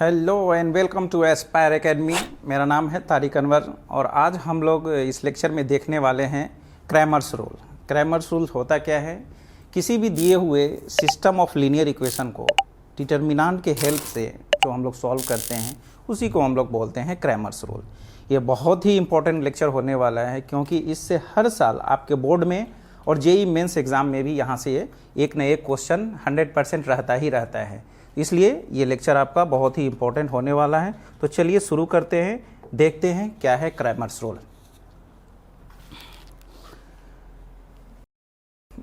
Hello and welcome to Aspire Academy. मेरा नाम है तारिक अनवर और आज हम लोग इस लेक्चर में देखने वाले हैं क्रैमर्स रूल। क्रैमर्स रूल होता क्या है? किसी भी दिए हुए सिस्टम ऑफ लीनियर इक्वेशन को डिटर्मिनेंट के हेल्प से जो हम लोग सॉल्व करते हैं उसी को हम लोग बोलते हैं क्रैमर्स रूल। ये बहुत ही इंपॉर्टेंट लेक्चर होने वाला है क्योंकि इससे हर साल आपके बोर्ड में और जेईई मेंस एग्ज़ाम में भी यहाँ से एक न एक क्वेश्चन 100% रहता ही रहता है। इसलिए ये लेक्चर आपका बहुत ही इंपॉर्टेंट होने वाला है। तो चलिए शुरू करते हैं, देखते हैं क्या है क्रैमर्स रूल।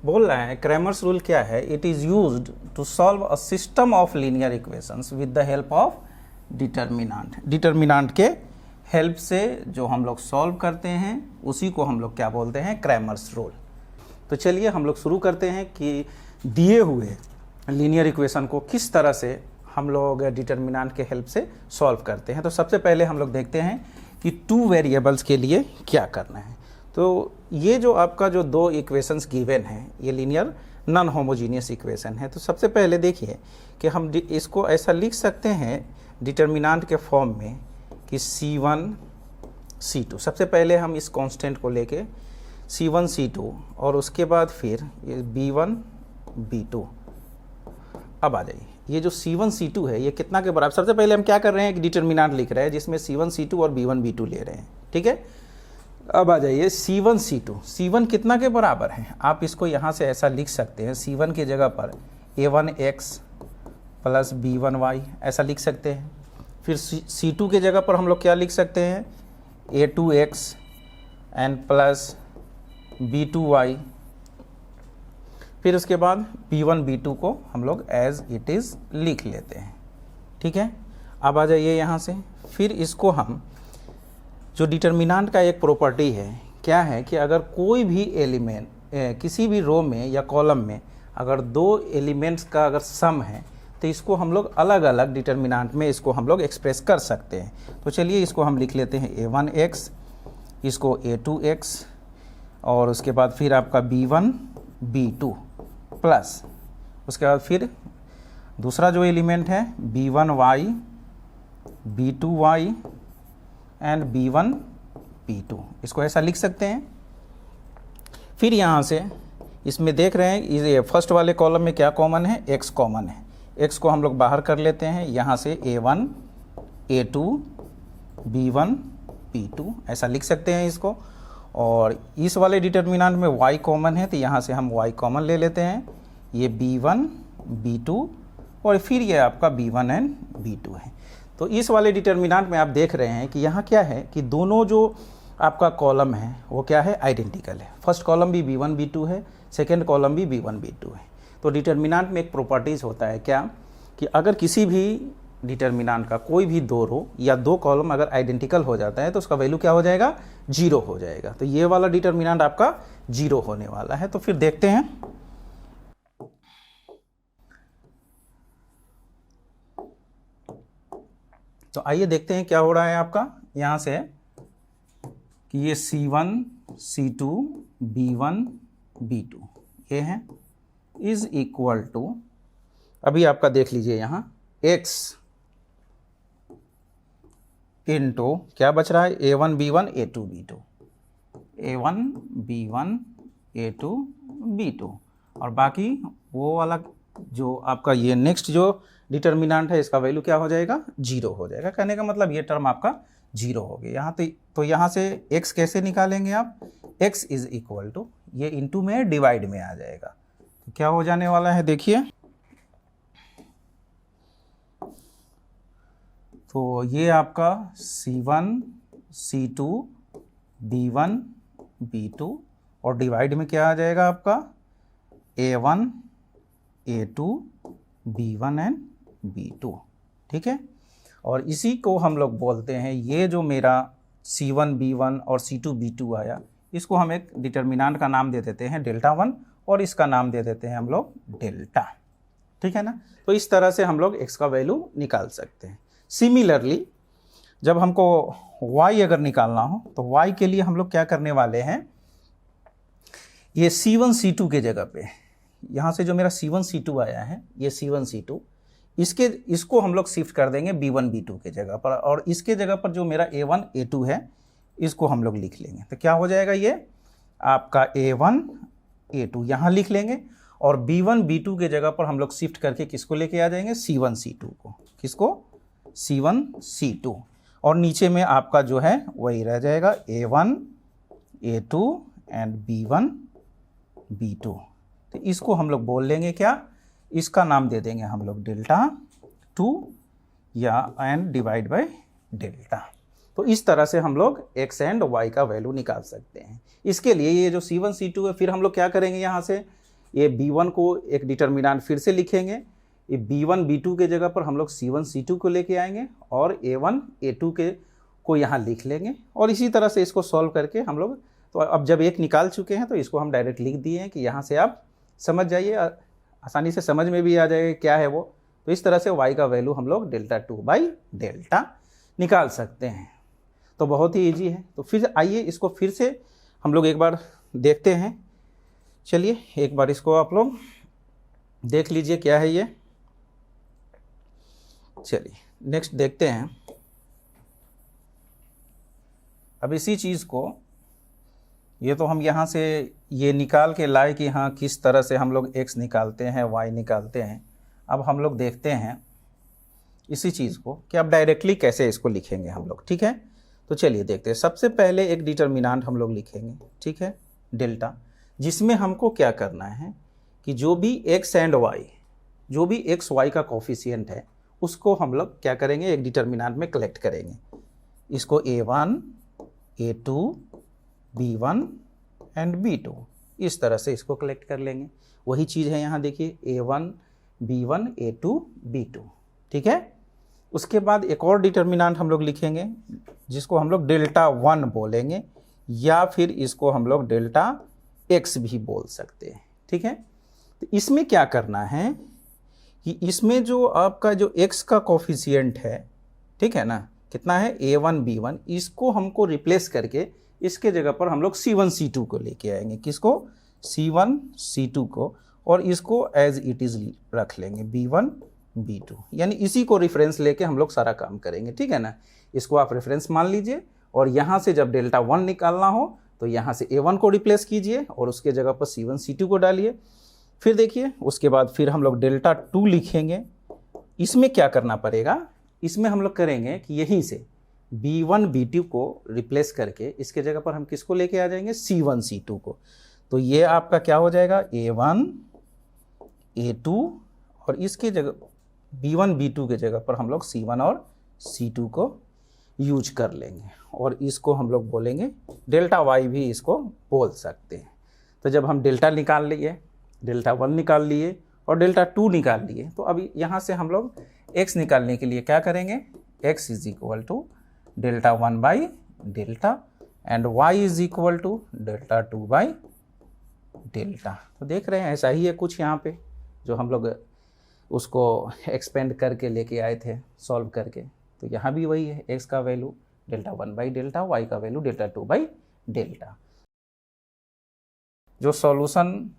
बोल रहा है क्रैमर्स रूल क्या है? It is used to solve a system of linear equations with the help of determinant. Determinant के हेल्प से जो हम लोग सॉल्व करते हैं उसी को हम लोग क्या बोलते हैं? Cramer's rule. तो चलिए हम लोग शुरू करते हैं कि दिए हुए लीनियर इक्वेशन को किस तरह से हम लोग डिटर्मिनेंट के हेल्प से सॉल्व करते हैं। तो सबसे पहले हम लोग देखते हैं कि टू वेरिएबल्स के लिए क्या करना है। तो ये जो आपका जो दो इक्वेशंस गिवन है ये लीनियर नॉन होमोजीनियस इक्वेशन है। तो सबसे पहले देखिए कि हम इसको ऐसा लिख सकते हैं डिटर्मिनेंट के फॉर्म में कि C1 C2। सबसे पहले हम इस कांस्टेंट को लेके C1 C2 और उसके बाद फिर ये B1 B2। अब आ जाइए, ये जो C1 C2 है ये कितना के बराबर? सबसे पहले हम क्या कर रहे हैं कि डिटर्मिनेंट लिख रहे हैं जिसमें C1 C2 और B1 B2 ले रहे हैं, ठीक है। अब आ जाइए C1 C2। C1 कितना के बराबर है? आप इसको यहाँ से ऐसा लिख सकते हैं, C1 की जगह पर A1x प्लस B1y ऐसा लिख सकते हैं। फिर C2 के जगह पर हम लोग क्या लिख सकते हैं? A2x and plus B2y। फिर उसके बाद B1 B2 को हम लोग एज इट इज़ लिख लेते हैं, ठीक है। अब आ जाइए यहाँ से, फिर इसको हम जो डिटर्मिनेंट का एक प्रॉपर्टी है क्या है कि अगर कोई भी एलिमेंट किसी भी रो में या कॉलम में अगर दो एलिमेंट्स का अगर सम है तो इसको हम लोग अलग अलग डिटर्मिनेंट में इसको हम लोग एक्सप्रेस कर सकते हैं। तो चलिए इसको हम लिख लेते हैं A1x, इसको A2x और उसके बाद फिर आपका B1 B2 प्लस उसके बाद फिर दूसरा जो एलिमेंट है B1y B2y and B1 B2, इसको ऐसा लिख सकते हैं। फिर यहाँ से इसमें देख रहे हैं ये फर्स्ट वाले कॉलम में क्या कॉमन है? x कॉमन है। x को हम लोग बाहर कर लेते हैं, यहाँ से A1 A2 B1 B2 ऐसा लिख सकते हैं इसको। और इस वाले डिटर्मिनेंट में y कॉमन है तो यहाँ से हम y कॉमन ले लेते हैं, ये B1 B2 और फिर ये आपका B1 एंड B2 है। तो इस वाले डिटर्मिनेंट में आप देख रहे हैं कि यहाँ क्या है कि दोनों जो आपका कॉलम है वो क्या है? आइडेंटिकल है। फर्स्ट कॉलम भी B1 B2 है, सेकेंड कॉलम भी B1 B2 है। तो डिटर्मिनेंट में एक प्रॉपर्टीज़ होता है क्या कि अगर किसी भी डिटर्मिनेंट का कोई भी दो रो या दो कॉलम अगर आइडेंटिकल हो जाता है तो उसका वैल्यू क्या हो जाएगा? 0 हो जाएगा। तो ये वाला डिटर्मिनेंट आपका 0 होने वाला है। तो फिर देखते हैं, तो आइए देखते हैं क्या हो रहा है आपका यहाँ से कि ये C1 C2 B1 B2 ये है इज इक्वल टू, अभी आपका देख लीजिए यहाँ x इंटू क्या बच रहा है? A1 B1 A2 B2, A1 B1 A2 B2 और बाकी वो वाला जो आपका ये नेक्स्ट जो डिटर्मिनेंट है इसका वैल्यू क्या हो जाएगा? 0 हो जाएगा। कहने का मतलब ये टर्म आपका 0 हो गया। यहाँ तो यहाँ से x कैसे निकालेंगे आप? x इज इक्वल टू ये इंटू में डिवाइड में आ जाएगा। तो क्या हो जाने वाला है देखिए, तो ये आपका C1 C2 B1 B2 और डिवाइड में क्या आ जाएगा आपका? A1 A2 B1 and B2, ठीक है। और इसी को हम लोग बोलते हैं, ये जो मेरा C1 B1 और C2 B2 आया इसको हम एक डिटर्मिनेंट का नाम दे देते हैं डेल्टा1 और इसका नाम दे देते हैं हम लोग डेल्टा, ठीक है ना। तो इस तरह से हम लोग x का वैल्यू निकाल सकते हैं। सिमिलरली जब हमको y अगर निकालना हो तो y के लिए हम लोग क्या करने वाले हैं? ये C1 C2 के जगह पे यहाँ से जो मेरा C1 C2 आया है ये C1 C2 इसको हम लोग शिफ्ट कर देंगे B1 B2 के जगह पर, और इसके जगह पर जो मेरा A1 A2 है इसको हम लोग लिख लेंगे। तो क्या हो जाएगा, ये आपका A1 A2 यहाँ लिख लेंगे, और B1 B2 के जगह पर हम लोग शिफ्ट करके किसको लेके आ जाएंगे, C1 C2 को। किसको, C1 C2, और नीचे में आपका जो है वही रह जाएगा A1 A2 and B1 B2। तो इसको हम लोग बोल लेंगे क्या, इसका नाम दे देंगे हम लोग डेल्टा 2 या एंड डिवाइड बाय डेल्टा। तो इस तरह से हम लोग x एंड y का वैल्यू निकाल सकते हैं। इसके लिए ये जो C1 C2 है, फिर हम लोग क्या करेंगे, यहाँ से ये B1 को एक डिटर्मिनेंट फिर से लिखेंगे, ये B1 B2 के जगह पर हम लोग C1 C2 को लेके आएंगे, और A1 A2 के को यहाँ लिख लेंगे, और इसी तरह से इसको सॉल्व करके हम लोग, तो अब जब एक निकाल चुके हैं तो इसको हम डायरेक्ट लिख दिए हैं कि यहाँ से आप समझ जाइए, आसानी से समझ में भी आ जाएगा क्या है वो। तो इस तरह से y का वैल्यू हम लोग डेल्टा 2 बाई डेल्टा निकाल सकते हैं। तो बहुत ही ईजी है। तो फिर आइए इसको फिर से हम लोग एक बार देखते हैं। चलिए एक बार इसको आप लोग देख लीजिए क्या है ये। चलिए नेक्स्ट देखते हैं। अब इसी चीज़ को, ये तो हम यहाँ से ये निकाल के लाए कि हाँ किस तरह से हम लोग x निकालते हैं, y निकालते हैं। अब हम लोग देखते हैं इसी चीज़ को कि अब डायरेक्टली कैसे इसको लिखेंगे हम लोग, ठीक है। तो चलिए देखते हैं। सबसे पहले एक डिटर्मिनेंट हम लोग लिखेंगे, ठीक है, डेल्टा, जिसमें हमको क्या करना है कि जो भी x एंड y, जो भी x y का कोफिशिएंट है उसको हम लोग क्या करेंगे, एक डिटर्मिनेंट में कलेक्ट करेंगे। इसको A1 A2 B1 and B2 इस तरह से इसको कलेक्ट कर लेंगे। वही चीज़ है यहाँ देखिए, A1 B1 A2 B2, ठीक है। उसके बाद एक और डिटर्मिनेंट हम लोग लिखेंगे जिसको हम लोग डेल्टा 1 बोलेंगे, या फिर इसको हम लोग डेल्टा x भी बोल सकते हैं, ठीक है। तो इसमें क्या करना है कि इसमें जो आपका जो x का कोफिशिएंट है, ठीक है ना, कितना है A1 B1, इसको हमको रिप्लेस करके इसके जगह पर हम लोग C1 C2 को लेके आएंगे। किसको, C1 C2 को, और इसको एज इट इज़ रख लेंगे B1 B2, यानी इसी को रेफरेंस लेके हम लोग सारा काम करेंगे, ठीक है ना। इसको आप रेफरेंस मान लीजिए, और यहाँ से जब डेल्टा 1 निकालना हो तो यहाँ से A1 को रिप्लेस कीजिए और उसके जगह पर C1 C2 को डालिए। फिर देखिए उसके बाद फिर हम लोग डेल्टा 2 लिखेंगे। इसमें क्या करना पड़ेगा, इसमें हम लोग करेंगे कि यहीं से B1 B2 को रिप्लेस करके इसके जगह पर हम किसको लेके आ जाएंगे, C1 C2 को। तो ये आपका क्या हो जाएगा, A1 A2, और इसके जगह B1 B2 के जगह पर हम लोग C1 और C2 को यूज कर लेंगे, और इसको हम लोग बोलेंगे डेल्टा y भी इसको बोल सकते हैं। तो जब हम डेल्टा निकाल लिए, डेल्टा 1 निकाल लिए और डेल्टा 2 निकाल लिए, तो अभी यहाँ से हम लोग x निकालने के लिए क्या करेंगे, x is equal to delta 1 by delta and y is equal to delta 2 by delta. तो देख रहे हैं ऐसा ही है कुछ यहाँ पे, जो हम लोग उसको एक्सपेंड करके लेके आए थे सॉल्व करके। तो यहाँ भी वही है, x का value delta 1 by delta, y का वैल्यू डेल्टा 2 बाई डेल्टा। जो सॉल्यूशन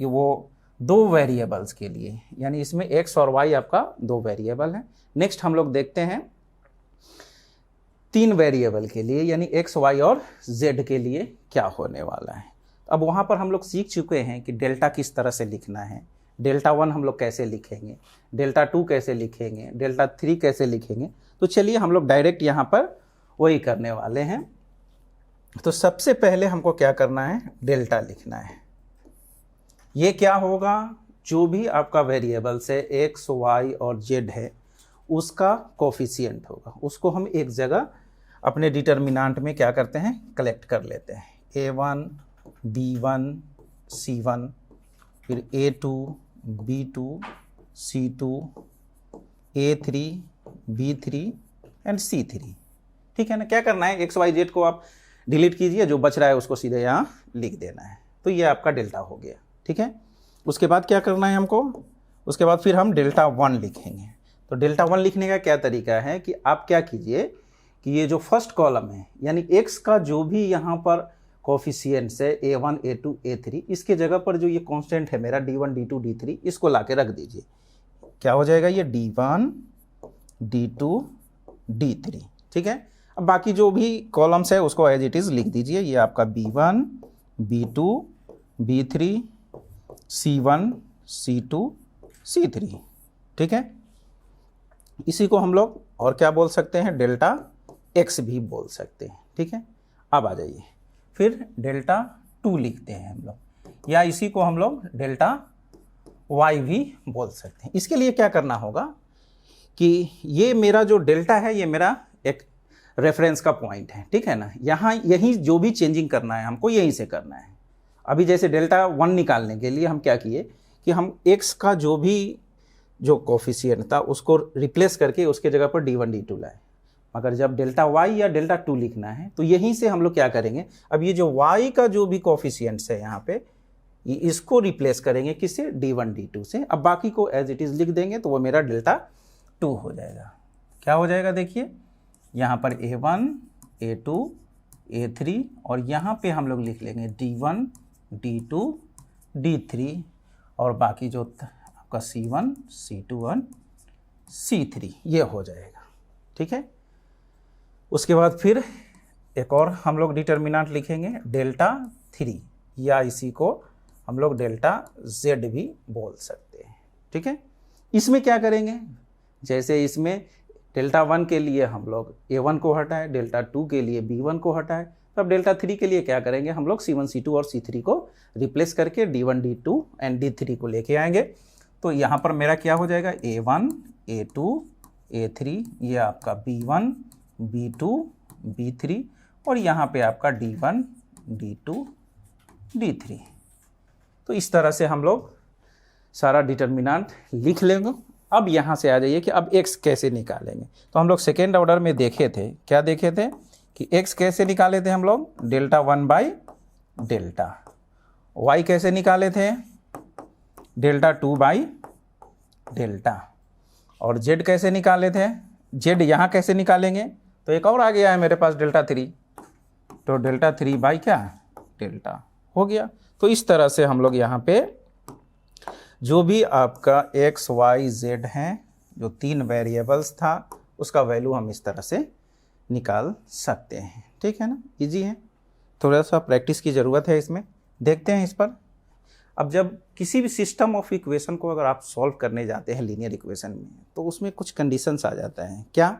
वो दो वेरिएबल्स के लिए, यानी इसमें x और y आपका दो वेरिएबल है। नेक्स्ट हम लोग देखते हैं 3 वेरिएबल के लिए, यानी x y और z के लिए क्या होने वाला है। अब वहाँ पर हम लोग सीख चुके हैं कि डेल्टा किस तरह से लिखना है, डेल्टा 1 हम लोग कैसे लिखेंगे, डेल्टा 2 कैसे लिखेंगे, डेल्टा 3 कैसे लिखेंगे। तो चलिए हम लोग डायरेक्ट यहाँ पर वही करने वाले हैं। तो सबसे पहले हमको क्या करना है, डेल्टा लिखना है। ये क्या होगा, जो भी आपका वेरिएबल से x y और z है उसका कोफिशिएंट होगा, उसको हम एक जगह अपने डिटर्मिनेंट में क्या करते हैं, कलेक्ट कर लेते हैं। A1 B1 C1, फिर A2 B2 C2, A3 B3 and C3, ठीक है ना। क्या करना है, एक्स वाई जेड को आप डिलीट कीजिए, जो बच रहा है उसको सीधे यहाँ लिख देना है। तो ये आपका डेल्टा हो गया, ठीक है। उसके बाद क्या करना है हमको, उसके बाद फिर हम डेल्टा 1 लिखेंगे। तो डेल्टा 1 लिखने का क्या तरीका है कि आप क्या कीजिए कि ये जो फर्स्ट कॉलम है, यानी x का जो भी यहाँ पर कोफिशिएंट्स है A1 A2 A3, इसके जगह पर जो ये कांस्टेंट है मेरा D1 D2 D3, इसको ला के रख दीजिए। क्या हो जाएगा ये D1 D2 D3, ठीक है। अब बाकी जो भी कॉलम्स है उसको एज इट इज़ लिख दीजिए। ये आपका B1 B2 B3 C1 C2 C3, ठीक है। इसी को हम लोग और क्या बोल सकते हैं, डेल्टा x भी बोल सकते हैं, ठीक है। अब आ जाइए, फिर डेल्टा 2 लिखते हैं हम लोग, या इसी को हम लोग डेल्टा y भी बोल सकते हैं। इसके लिए क्या करना होगा कि ये मेरा जो डेल्टा है ये मेरा एक रेफरेंस का पॉइंट है, ठीक है ना। यहाँ यहीं जो भी चेंजिंग करना है हमको यहीं से करना है। अभी जैसे डेल्टा 1 निकालने के लिए हम क्या किए कि हम x का जो कोफिशिएंट था उसको रिप्लेस करके उसके जगह पर D1 D2 लाए। मगर जब डेल्टा y या डेल्टा 2 लिखना है तो यहीं से हम लोग क्या करेंगे, अब ये जो y का जो भी कोफिशिएंट्स है यहाँ पे इसको रिप्लेस करेंगे किससे, D1 D2 से। अब बाकी को एज इट इज़ लिख देंगे तो वो मेरा डेल्टा 2 हो जाएगा। क्या हो जाएगा देखिए, यहाँ पर A1 A2 A3 और यहाँ पे हम लोग लिख लेंगे D1 D2 D3 और बाकी जो आपका C1 C2 और C3 ये हो जाएगा, ठीक है। उसके बाद फिर एक और हम लोग डिटर्मिनेंट लिखेंगे डेल्टा 3, या इसी को हम लोग डेल्टा z भी बोल सकते हैं, ठीक है। इसमें क्या करेंगे, जैसे इसमें डेल्टा 1 के लिए हम लोग A1 को हटाए, डेल्टा 2 के लिए B1 को हटाए, तब डेल्टा 3 के लिए क्या करेंगे, हम लोग C1 C2 और C3 को रिप्लेस करके D1 D2 एंड D3 को लेके आएंगे। तो यहाँ पर मेरा क्या हो जाएगा, A1 A2 A3, ये आपका B1 B2 B3 और यहाँ पे आपका D1 D2 D3। तो इस तरह से हम लोग सारा डिटर्मिनेंट लिख लेंगे। अब यहाँ से आ जाइए कि अब x कैसे निकालेंगे। तो हम लोग सेकेंड ऑर्डर में देखे थे, क्या देखे थे कि x कैसे निकाले थे हम लोग, डेल्टा 1 बाई डेल्टा। y कैसे निकाले थे, डेल्टा 2 बाई डेल्टा। और z कैसे निकाले थे, z यहाँ कैसे निकालेंगे, तो एक और आ गया है मेरे पास डेल्टा 3, तो डेल्टा 3 बाई क्या डेल्टा हो गया। तो इस तरह से हम लोग यहाँ पे जो भी आपका x y z हैं, जो 3 वेरिएबल्स था उसका वैल्यू हम इस तरह से निकाल सकते हैं, ठीक है ना। इजी है, थोड़ा सा प्रैक्टिस की ज़रूरत है इसमें। देखते हैं इस पर। अब जब किसी भी सिस्टम ऑफ इक्वेशन को अगर आप सॉल्व करने जाते हैं लीनियर इक्वेशन में, तो उसमें कुछ कंडीशंस आ जाता है, क्या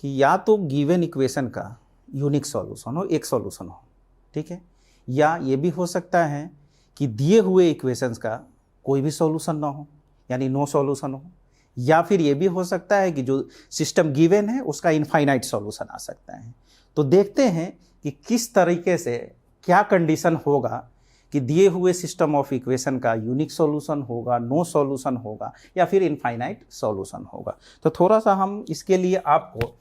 कि या तो गिवन इक्वेशन का यूनिक सॉल्यूशन हो, एक सॉल्यूशन हो, ठीक है, या ये भी हो सकता है कि दिए हुए इक्वेशंस का कोई भी सॉल्यूशन ना हो, यानी नो सॉल्यूशन हो, या फिर ये भी हो सकता है कि जो सिस्टम गिवन है उसका इनफाइनाइट सॉल्यूशन आ सकता है। तो देखते हैं कि किस तरीके से क्या कंडीशन होगा कि दिए हुए सिस्टम ऑफ इक्वेशन का यूनिक सॉल्यूशन होगा, नो सॉल्यूशन होगा, या फिर इनफाइनाइट सॉल्यूशन होगा। तो थोड़ा सा हम इसके लिए आपको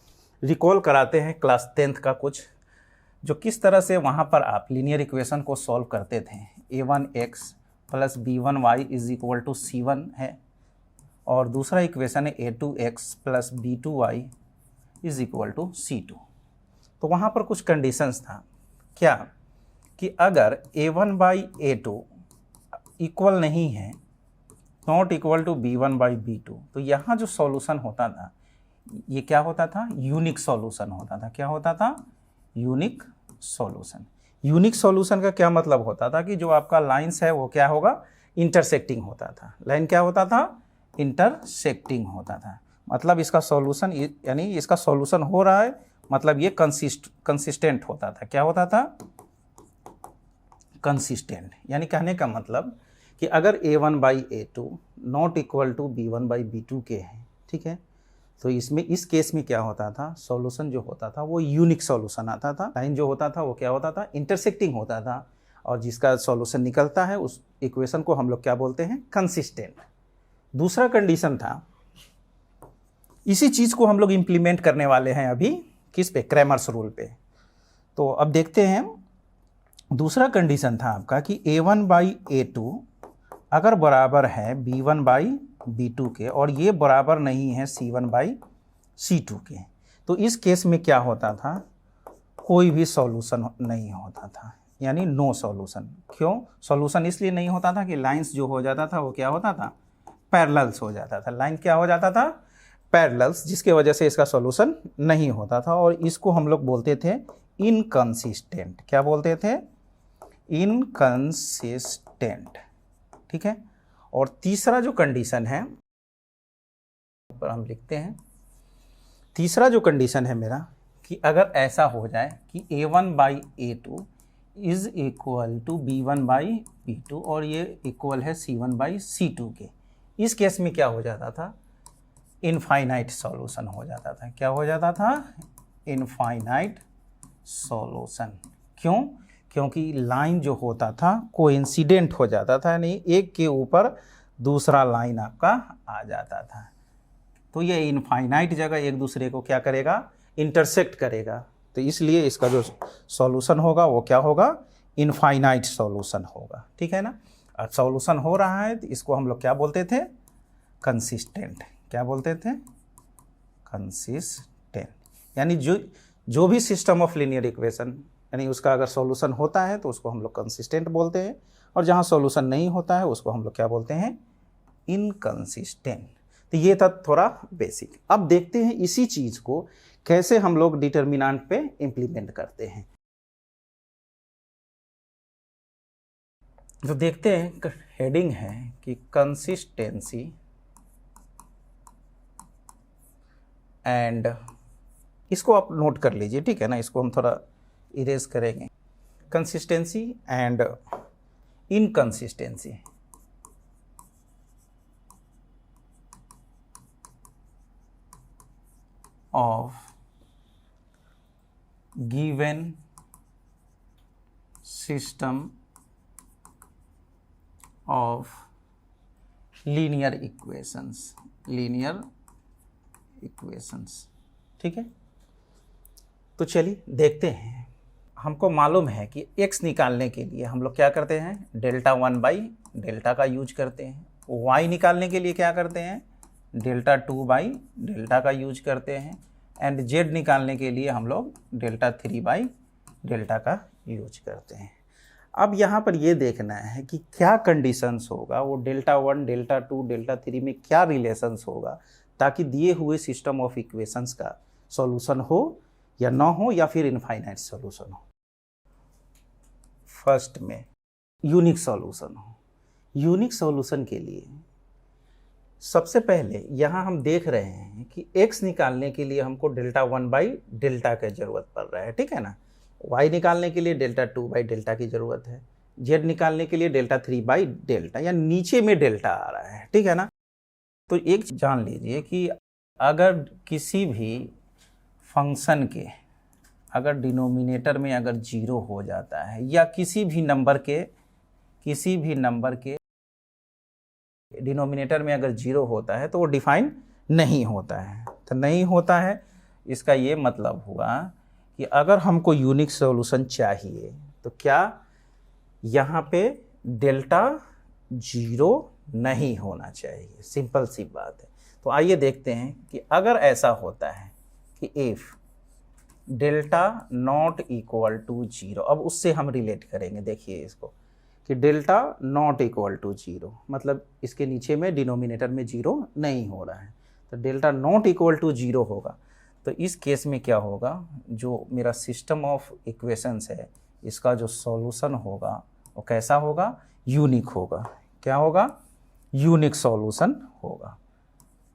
रिकॉल कराते हैं क्लास 10th का कुछ, जो किस तरह से वहाँ पर आप लीनियर इक्वेशन को सॉल्व करते थे। a1x plus b1y is equal to c1 है, और दूसरा इक्वेशन है a2x plus b2y is equal to c2। तो वहाँ पर कुछ कंडीशंस था, क्या कि अगर a1 बाई a2 इक्वल नहीं है, not equal to b1 by b2, तो यहाँ जो सॉल्यूशन होता था ये क्या होता था, यूनिक सॉल्यूशन होता था। क्या होता था, यूनिक सॉल्यूशन। यूनिक सॉल्यूशन का क्या मतलब होता था कि जो आपका लाइंस है वो क्या होगा, इंटरसेक्टिंग होता था। लाइन क्या होता था, इंटरसेक्टिंग होता था। मतलब इसका सॉल्यूशन, यानी इसका सॉल्यूशन हो रहा है, मतलब ये कंसिस्टेंट होता था। क्या होता था, कंसिस्टेंट। यानी कहने का मतलब कि अगर a1 by a2 not equal to b1 by b2 के हैं, ठीक है, तो इसमें इस केस में क्या होता था, सॉल्यूशन जो होता था वो यूनिक सॉल्यूशन आता था। लाइन जो होता था वो क्या होता था, इंटरसेक्टिंग होता था, और जिसका सॉल्यूशन निकलता है उस इक्वेशन को हम लोग क्या बोलते हैं, कंसिस्टेंट। दूसरा कंडीशन था, इसी चीज़ को हम लोग इम्प्लीमेंट करने वाले हैं अभी, किस पे, क्रैमर्स रूल पे। तो अब देखते हैं, दूसरा कंडीशन था आपका कि a1 बाई a2 अगर बराबर है b1 बाई b2 के, और ये बराबर नहीं है c1 बाई c2 के, तो इस केस में क्या होता था, कोई भी सॉल्यूशन नहीं होता था, यानी नो सॉल्यूशन। क्यों सॉल्यूशन इसलिए नहीं होता था कि लाइंस जो हो जाता था वो क्या होता था, पैरेलल्स हो जाता था। लाइन क्या हो जाता था? पैरेलल्स, जिसके वजह से इसका सॉल्यूशन नहीं होता था और इसको हम लोग बोलते थे इनकंसिस्टेंट। क्या बोलते थे? इनकंसिस्टेंट। ठीक है। और तीसरा जो कंडीशन है, ऊपर हम लिखते हैं, तीसरा जो कंडीशन है मेरा, कि अगर ऐसा हो जाए कि A1/A2 is equal to B1/B2 और ये इक्वल है C1/C2 के, इस केस में क्या हो जाता था? इनफाइनाइट सॉल्यूशन हो जाता था। क्या हो जाता था? Infinite solution. क्यों? क्योंकि लाइन जो होता था कोइंसिडेंट हो जाता था, यानी एक के ऊपर दूसरा लाइन आपका आ जाता था। तो ये इनफाइनाइट जगह एक दूसरे को क्या करेगा? इंटरसेक्ट करेगा। तो इसलिए इसका जो सॉल्यूशन होगा वो क्या होगा? इनफाइनाइट सॉल्यूशन होगा। ठीक है ना। और सॉल्यूशन हो रहा है तो इसको हम लोग क्या बोलते थे? कंसिस्टेंट। क्या बोलते थे? कंसिस्टेंट। यानी जो भी सिस्टम ऑफ लीनियर इक्वेशन, यानी उसका अगर सॉल्यूशन होता है तो उसको हम लोग कंसिस्टेंट बोलते हैं, और जहाँ सॉल्यूशन नहीं होता है उसको हम लोग क्या बोलते हैं? इनकंसिस्टेंट। तो ये था थोड़ा बेसिक। अब देखते हैं इसी चीज़ को कैसे हम लोग डिटर्मिनेंट पे इम्प्लीमेंट करते हैं। तो देखते हैं, हेडिंग है कि कंसिस्टेंसी एंड, इसको आप नोट कर लीजिए, ठीक है ना। इसको हम थोड़ा इरेज करेंगे। Consistency and inconsistency. of given system of linear equations, ठीक है। तो चलिए देखते हैं। हमको मालूम है कि x निकालने के लिए हम लोग क्या करते हैं? डेल्टा 1/डेल्टा का यूज करते हैं। y निकालने के लिए क्या करते हैं? डेल्टा 2/डेल्टा का यूज करते हैं। एंड z निकालने के लिए हम लोग डेल्टा 3/डेल्टा का यूज करते हैं। अब यहाँ पर ये देखना है कि क्या कंडीशंस होगा, वो डेल्टा 1, डेल्टा 2, डेल्टा 3 में क्या रिलेशंस होगा, ताकि दिए हुए सिस्टम ऑफ इक्वेशंस का सॉल्यूशन हो या ना हो, या फिर इनफाइनाइट सॉल्यूशन हो। फर्स्ट में यूनिक सॉल्यूशन हो। यूनिक सॉल्यूशन के लिए सबसे पहले यहाँ हम देख रहे हैं कि x निकालने के लिए हमको डेल्टा 1/डेल्टा की ज़रूरत पड़ रहा है, ठीक है ना। y निकालने के लिए डेल्टा 2/डेल्टा की ज़रूरत है। z निकालने के लिए डेल्टा 3/डेल्टा, या नीचे में डेल्टा आ रहा है, ठीक है ना। तो एक जान लीजिए कि अगर किसी भी फंक्शन के अगर डिनोमिनेटर में अगर 0 हो जाता है, या किसी भी नंबर के डिनोमिनेटर में अगर 0 होता है, तो वो डिफाइन नहीं होता है। तो नहीं होता है, इसका ये मतलब हुआ कि अगर हमको यूनिक सॉल्यूशन चाहिए तो क्या यहाँ पे डेल्टा 0 नहीं होना चाहिए। सिंपल सी बात है। तो आइए देखते हैं कि अगर ऐसा होता है कि if delta not equal to 0, अब उससे हम रिलेट करेंगे। देखिए इसको कि डेल्टा नॉट इक्वल टू 0, मतलब इसके नीचे में डिनोमिनेटर में 0 नहीं हो रहा है। तो डेल्टा नॉट इक्वल टू 0 होगा। तो इस केस में क्या होगा, जो मेरा सिस्टम ऑफ इक्वेशंस है, इसका जो सॉल्यूशन होगा वो कैसा होगा? यूनिक होगा। क्या होगा? यूनिक सॉल्यूशन होगा।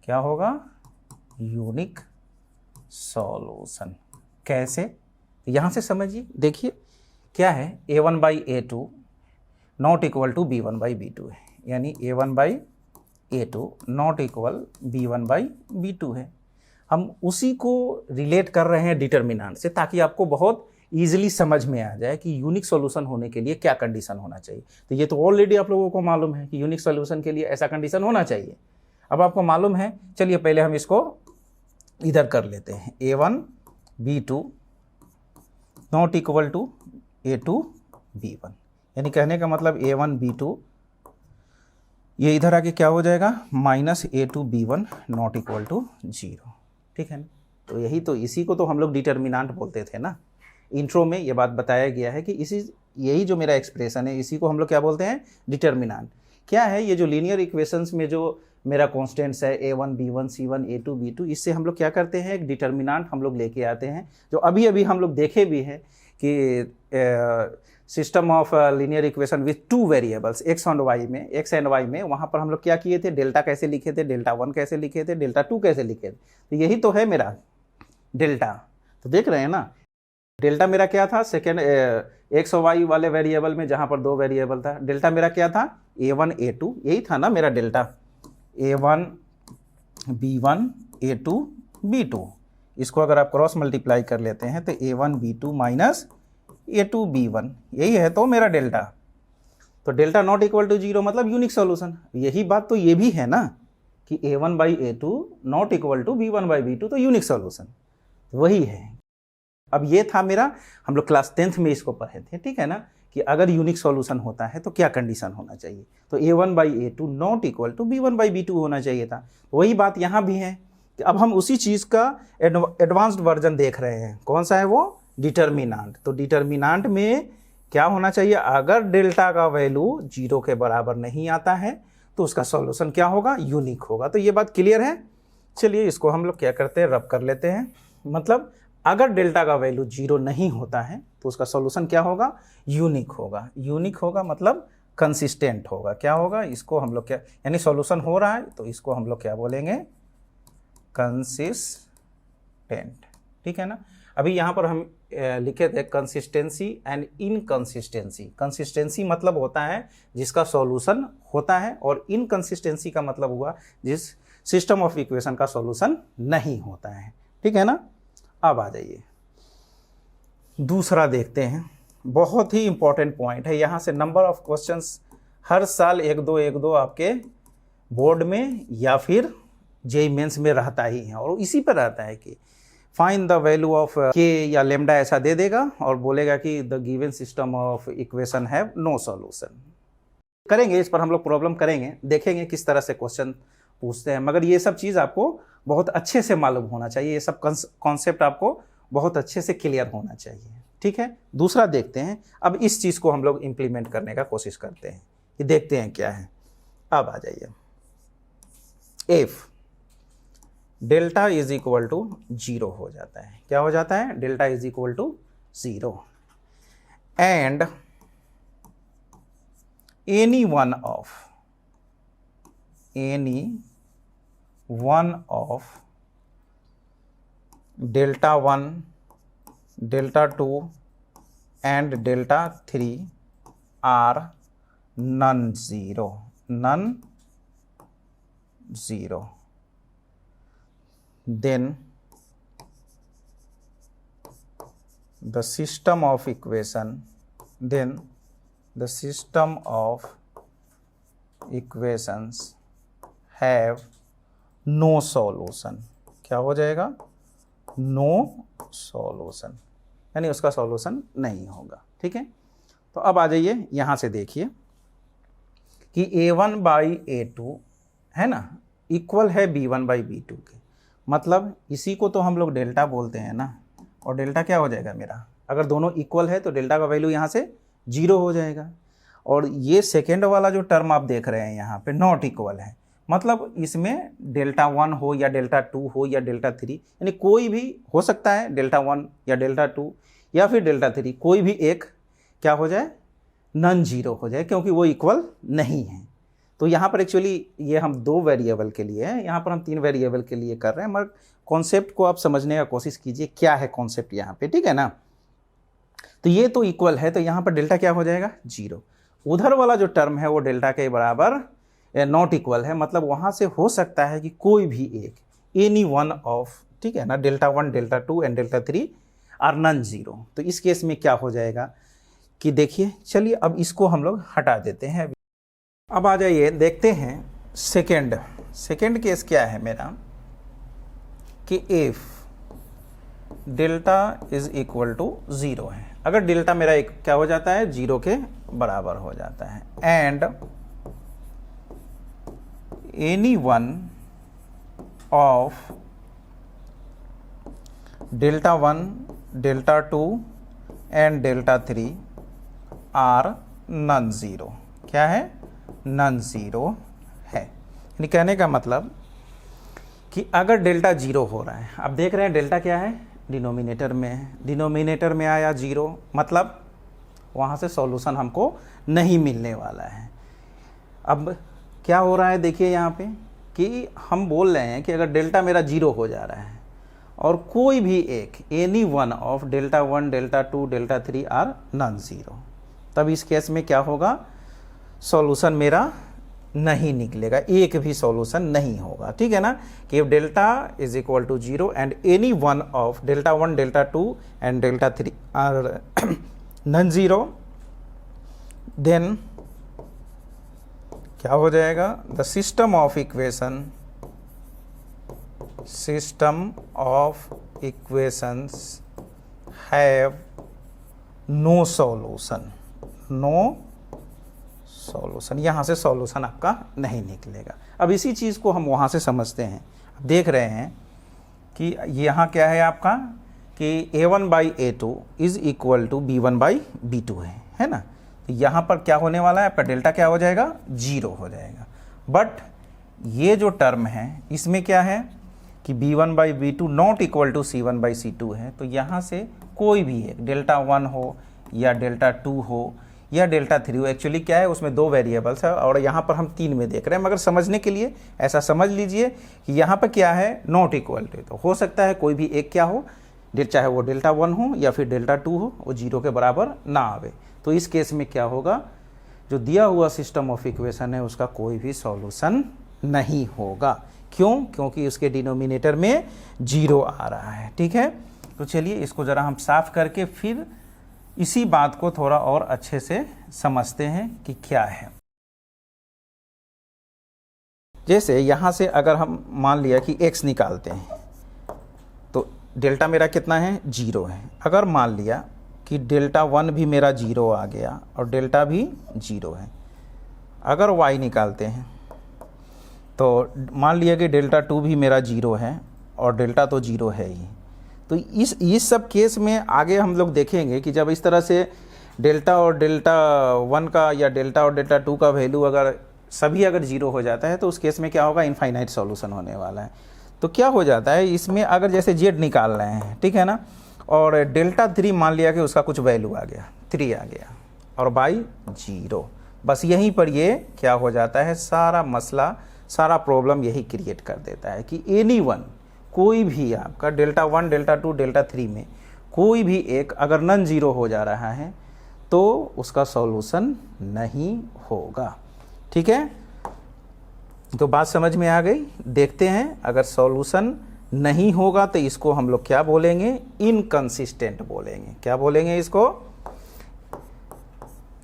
क्या होगा? Unique solution. कैसे? यहाँ से समझिए। देखिए क्या है, A1/A2 not equal to B1/B2 है, यानी A1/A2 नॉट इक्वल B1/B2 है। हम उसी को रिलेट कर रहे हैं डिटर्मिनेंट से, ताकि आपको बहुत ईजिली समझ में आ जाए कि यूनिक सॉल्यूशन होने के लिए क्या कंडीशन होना चाहिए। तो ये तो ऑलरेडी आप लोगों को मालूम है कि यूनिक सॉल्यूशन के लिए ऐसा कंडीशन होना चाहिए। अब आपको मालूम है, चलिए पहले हम इसको इधर कर लेते हैं। A1/B2 not equal to A2/B1, यानी कहने का मतलब A1/B2 ये इधर आके क्या हो जाएगा? Minus A2/B1 not equal to 0, ठीक है ना। तो इसी को तो हम लोग डिटर्मिनेंट बोलते थे ना। इंट्रो में ये बात बताया गया है कि यही जो मेरा एक्सप्रेशन है, इसी को हम लोग क्या बोलते हैं? डिटर्मिनेंट। क्या है, ये जो लीनियर इक्वेशंस में जो मेरा कॉन्स्टेंट्स है A1 B1 C1 A2 B2, इससे हम लोग क्या करते हैं, एक डिटर्मिनेंट हम लोग लेके आते हैं, जो अभी अभी हम लोग देखे भी हैं कि system of linear equation with two variables x and y में वहाँ पर हम लोग क्या किए थे, डेल्टा कैसे लिखे थे, डेल्टा 1 कैसे लिखे थे, डेल्टा 2 कैसे लिखे थे। तो यही तो है मेरा डेल्टा। तो देख रहे हैं ना, डेल्टा मेरा क्या था, सेकेंड x और y वाले वेरिएबल में जहाँ पर दो वेरिएबल था, डेल्टा मेरा क्या था, A1 A2, यही था ना मेरा delta, A1 B1 A2 B2। इसको अगर आप क्रॉस मल्टीप्लाई कर लेते हैं तो A1 B2 minus A2 B1, यही है तो मेरा डेल्टा। तो डेल्टा नॉट इक्वल टू 0 मतलब यूनिक सॉल्यूशन। यही बात तो ये भी है ना कि A1 by A2 not equal to B1 by B2, तो यूनिक सॉल्यूशन वही है। अब ये था मेरा, हम लोग क्लास 10th में इसको पढ़े थे, ठीक है ना, कि अगर यूनिक सॉल्यूशन होता है तो क्या कंडीशन होना चाहिए। तो A1 by A2 not equal to B1 by B2 होना चाहिए था। वही बात यहाँ भी है कि अब हम उसी चीज़ का एडवांस्ड वर्जन देख रहे हैं। कौन सा है वो, डिटर्मिनेंट। तो डिटर्मिनेंट में क्या होना चाहिए, अगर डेल्टा का वैल्यू 0 के बराबर नहीं आता है तो उसका सॉल्यूशन क्या होगा, यूनिक होगा। तो ये बात क्लियर है। चलिए इसको हम लोग क्या करते हैं, रब कर लेते हैं। मतलब अगर डेल्टा का वैल्यू 0 नहीं होता है तो उसका सॉल्यूशन क्या होगा, यूनिक होगा। यूनिक होगा मतलब कंसिस्टेंट होगा। क्या होगा, इसको हम लोग क्या, यानी सॉल्यूशन हो रहा है तो इसको हम लोग क्या बोलेंगे, कंसिस्टेंट, ठीक है ना। अभी यहाँ पर हम लिखे थे कंसिस्टेंसी एंड इनकंसिस्टेंसी। कंसिस्टेंसी मतलब होता है जिसका सॉल्यूशन होता है, और इनकंसिस्टेंसी का मतलब हुआ जिस सिस्टम ऑफ इक्वेशन का सॉल्यूशन नहीं होता है, ठीक है ना। अब आ जाइए दूसरा देखते हैं, बहुत ही इंपॉर्टेंट पॉइंट है। यहाँ से नंबर ऑफ क्वेश्चंस हर साल एक दो आपके बोर्ड में या फिर जेईई मेंस में रहता ही है, और इसी पर रहता है कि फाइंड द वैल्यू ऑफ के या लेमडा ऐसा दे देगा और बोलेगा कि the given system of equation have no solution. करेंगे इस पर हम लोग प्रॉब्लम करेंगे, देखेंगे किस तरह से क्वेश्चन पूछते हैं, मगर ये सब चीज़ आपको बहुत अच्छे से मालूम होना चाहिए। ये सब कॉन्सेप्ट आपको बहुत अच्छे से क्लियर होना चाहिए, ठीक है। दूसरा देखते हैं, अब इस चीज़ को हम लोग इम्प्लीमेंट करने का कोशिश करते हैं कि देखते हैं क्या है। अब आ जाइए, if delta is equal to 0 हो जाता है। क्या हो जाता है, delta is equal to 0 and any one of delta 1 delta 2 and delta 3 are non zero, then the system of equations have no solution। क्या हो जाएगा, नो सॉल्यूशन, यानी उसका सॉल्यूशन नहीं होगा, ठीक है। तो अब आ जाइए यहाँ से देखिए कि A1 बाई A2 है ना, इक्वल है B1 बाई B2 के। मतलब इसी को तो हम लोग डेल्टा बोलते हैं ना, और डेल्टा क्या हो जाएगा मेरा, अगर दोनों इक्वल है तो डेल्टा का वैल्यू यहाँ से 0 हो जाएगा। और ये सेकेंड वाला जो टर्म आप देख रहे हैं यहाँ पे नॉट इक्वल है, मतलब इसमें डेल्टा 1 हो या डेल्टा 2 हो या डेल्टा 3, यानी कोई भी हो सकता है, डेल्टा 1 या डेल्टा 2 या फिर डेल्टा 3, कोई भी एक क्या हो जाए, नॉन जीरो हो जाए, क्योंकि वो इक्वल नहीं है। तो यहाँ पर एक्चुअली ये हम 2 वेरिएबल के लिए है, यहाँ पर हम 3 वेरिएबल के लिए कर रहे हैं, मगर कॉन्सेप्ट को आप समझने का कोशिश कीजिए, क्या है कॉन्सेप्ट यहाँ पे, ठीक है ना। तो ये तो इक्वल है, तो यहाँ पर डेल्टा क्या हो जाएगा, 0। उधर वाला जो टर्म है वो डेल्टा के बराबर नॉट इक्वल है, मतलब वहाँ से हो सकता है कि कोई भी एक, एनी वन ऑफ, ठीक है ना, delta 1 delta 2 and delta 3 are non zero. तो इस केस में क्या हो जाएगा कि देखिए, चलिए अब इसको हम लोग हटा देते हैं। अब आ जाइए देखते हैं सेकेंड केस क्या है मेरा, कि if delta is equal to 0 है, अगर डेल्टा मेरा एक क्या हो जाता है, 0 के बराबर हो जाता है, and any one of delta 1 delta 2 and delta 3 are non zero. क्या है, नॉन ज़ीरो है। यानी कहने का मतलब कि अगर डेल्टा ज़ीरो हो रहा है, अब देख रहे हैं डेल्टा क्या है, डिनोमिनेटर में है, डिनोमिनेटर में आया ज़ीरो, मतलब वहाँ से सॉल्यूशन हमको नहीं मिलने वाला है। अब क्या हो रहा है देखिए यहाँ पे कि हम बोल रहे हैं कि अगर डेल्टा मेरा ज़ीरो हो जा रहा है और कोई भी एक any one of delta one, delta two, delta three are non zero, तब इस केस में क्या होगा, सॉल्यूशन मेरा नहीं निकलेगा, एक भी सॉल्यूशन नहीं होगा। ठीक है ना, कि delta is equal to zero and any one of delta one, delta two and delta three are non zero, then क्या हो जाएगा, the system of equations have no solution, यहाँ से सॉल्यूशन आपका नहीं निकलेगा। अब इसी चीज़ को हम वहाँ से समझते हैं। अब देख रहे हैं कि यहाँ क्या है आपका कि a1/a2 is equal to b1/b2 है ना। तो यहाँ पर क्या होने वाला है आपका, डेल्टा क्या हो जाएगा, जीरो हो जाएगा। बट ये जो टर्म है इसमें क्या है कि b1/b2 not equal to c1/c2 है। तो यहाँ से कोई भी एक डेल्टा वन हो या डेल्टा टू हो या डेल्टा थ्री हो, एक्चुअली क्या है उसमें दो वेरिएबल्स है और यहाँ पर हम तीन में देख रहे हैं, मगर समझने के लिए ऐसा समझ लीजिए कि यहाँ पर क्या है, नॉट इक्वल टू। तो हो सकता है कोई भी एक क्या हो, चाहे वो डेल्टा वन हो या फिर डेल्टा टू हो, वो जीरो के बराबर ना आवे। तो इस केस में क्या होगा, जो दिया हुआ सिस्टम ऑफ इक्वेशन है उसका कोई भी सॉल्यूशन नहीं होगा। क्यों? क्योंकि उसके डिनोमिनेटर में जीरो आ रहा है। ठीक है, तो चलिए इसको ज़रा हम साफ करके फिर इसी बात को थोड़ा और अच्छे से समझते हैं कि क्या है। जैसे यहाँ से अगर हम मान लिया कि x निकालते हैं तो डेल्टा मेरा कितना है, जीरो है। अगर मान लिया कि डेल्टा वन भी मेरा जीरो आ गया और डेल्टा भी जीरो है, अगर y निकालते हैं तो मान लिया कि डेल्टा टू भी मेरा जीरो है और डेल्टा तो जीरो है ही। तो इस सब केस में आगे हम लोग देखेंगे कि जब इस तरह से डेल्टा और डेल्टा वन का या डेल्टा और डेल्टा टू का वैल्यू अगर सभी अगर जीरो हो जाता है तो उस केस में क्या होगा, इनफाइनाइट सॉल्यूशन होने वाला है। तो क्या हो जाता है इसमें, अगर जैसे जेड निकाल रहे हैं, ठीक है ना, और डेल्टा थ्री मान लिया कि उसका कुछ वैल्यू आ गया, थ्री आ गया और बाई जीरो, बस यहीं पर ये क्या हो जाता है, सारा मसला, सारा प्रॉब्लम यही क्रिएट कर देता है कि एनी वन, कोई भी आपका delta one, delta two, delta three में कोई भी एक अगर नॉन जीरो हो जा रहा है तो उसका सॉल्यूशन नहीं होगा। ठीक है, तो बात समझ में आ गई। देखते हैं, अगर सॉल्यूशन नहीं होगा तो इसको हम लोग क्या बोलेंगे, इनकंसिस्टेंट बोलेंगे। क्या बोलेंगे इसको,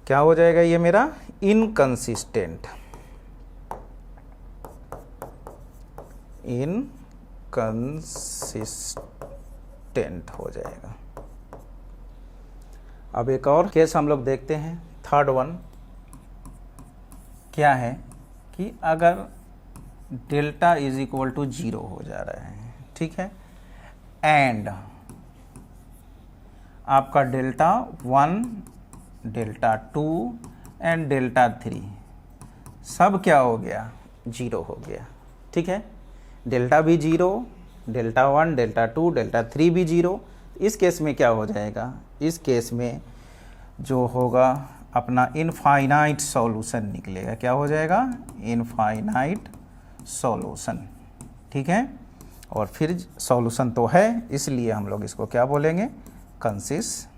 क्या हो जाएगा ये मेरा, इनकंसिस्टेंट, इनकंसिस्टेंट हो जाएगा। अब एक और केस हम लोग देखते हैं, थर्ड वन क्या है कि अगर delta is equal to zero हो जा रहा है, ठीक है, एंड आपका delta one, delta two and delta three सब क्या हो गया, जीरो हो गया। ठीक है, डेल्टा भी zero, delta one, delta two, delta three भी जीरो। इस केस में क्या हो जाएगा, इस केस में जो होगा अपना इनफाइनाइट सॉल्यूशन निकलेगा। क्या हो जाएगा, इनफाइनाइट सॉल्यूशन। ठीक है, और फिर सॉल्यूशन तो है, इसलिए हम लोग इसको क्या बोलेंगे, कंसिस्टेंट।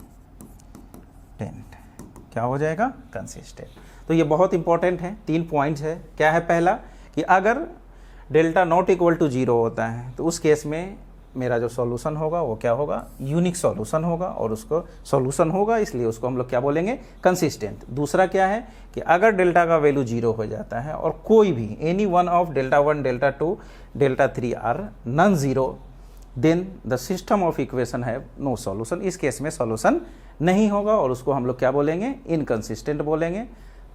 क्या हो जाएगा, कंसिस्टेंट। तो ये बहुत इंपॉर्टेंट है, 3 पॉइंट्स है। क्या है, पहला कि अगर delta not equal to zero होता है तो उस केस में मेरा जो सॉल्यूशन होगा वो क्या होगा, यूनिक सॉल्यूशन होगा, और उसको सॉल्यूशन होगा इसलिए उसको हम लोग क्या बोलेंगे, कंसिस्टेंट। दूसरा क्या है कि अगर डेल्टा का वैल्यू जीरो हो जाता है और कोई भी any one of delta one, delta two, delta three are non zero, then the system of equation have no solution. इस केस में सॉल्यूशन नहीं होगा और उसको हम लोग क्या बोलेंगे, इनकंसिस्टेंट बोलेंगे।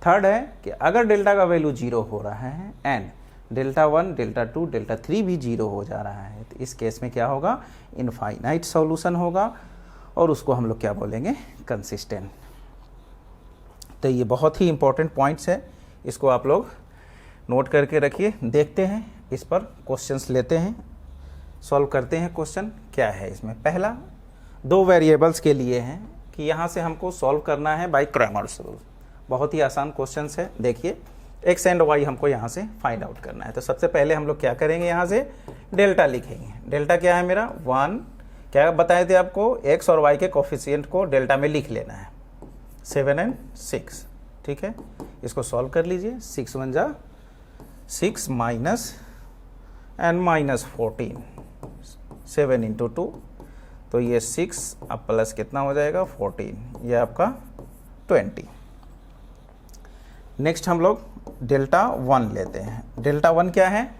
थर्ड है कि अगर डेल्टा का वैल्यू जीरो हो रहा है and delta one, delta two, delta three भी जीरो हो जा रहा है तो इस केस में क्या होगा, इनफाइनाइट सॉल्यूशन होगा और उसको हम लोग क्या बोलेंगे, कंसिस्टेंट। तो ये बहुत ही इंपॉर्टेंट पॉइंट्स है, इसको आप लोग नोट करके रखिए। देखते हैं इस पर क्वेश्चंस लेते हैं, सॉल्व करते हैं। क्वेश्चन क्या है इसमें? पहला 2 वेरिएबल्स के लिए हैं कि यहाँ से हमको सॉल्व करना है बाय क्रैमर्स रूल। बहुत ही आसान क्वेश्चंस है। देखिए एक्स एंड वाई हमको यहाँ से फाइंड आउट करना है। तो सबसे पहले हम लोग क्या करेंगे, यहाँ से डेल्टा लिखेंगे। डेल्टा क्या है मेरा? 1। क्या बताए थे आपको? एक्स और वाई के कोफिशिएंट को डेल्टा में लिख लेना है, 7 और 6। ठीक है, इसको सॉल्व कर लीजिए। 6 1 जा 6 माइनस एंड माइनस 14, 7 इंटू 2, तो ये 6 अब प्लस कितना हो जाएगा? 14, ये आपका 20। नेक्स्ट हम लोग डेल्टा 1 लेते हैं। डेल्टा 1 क्या है?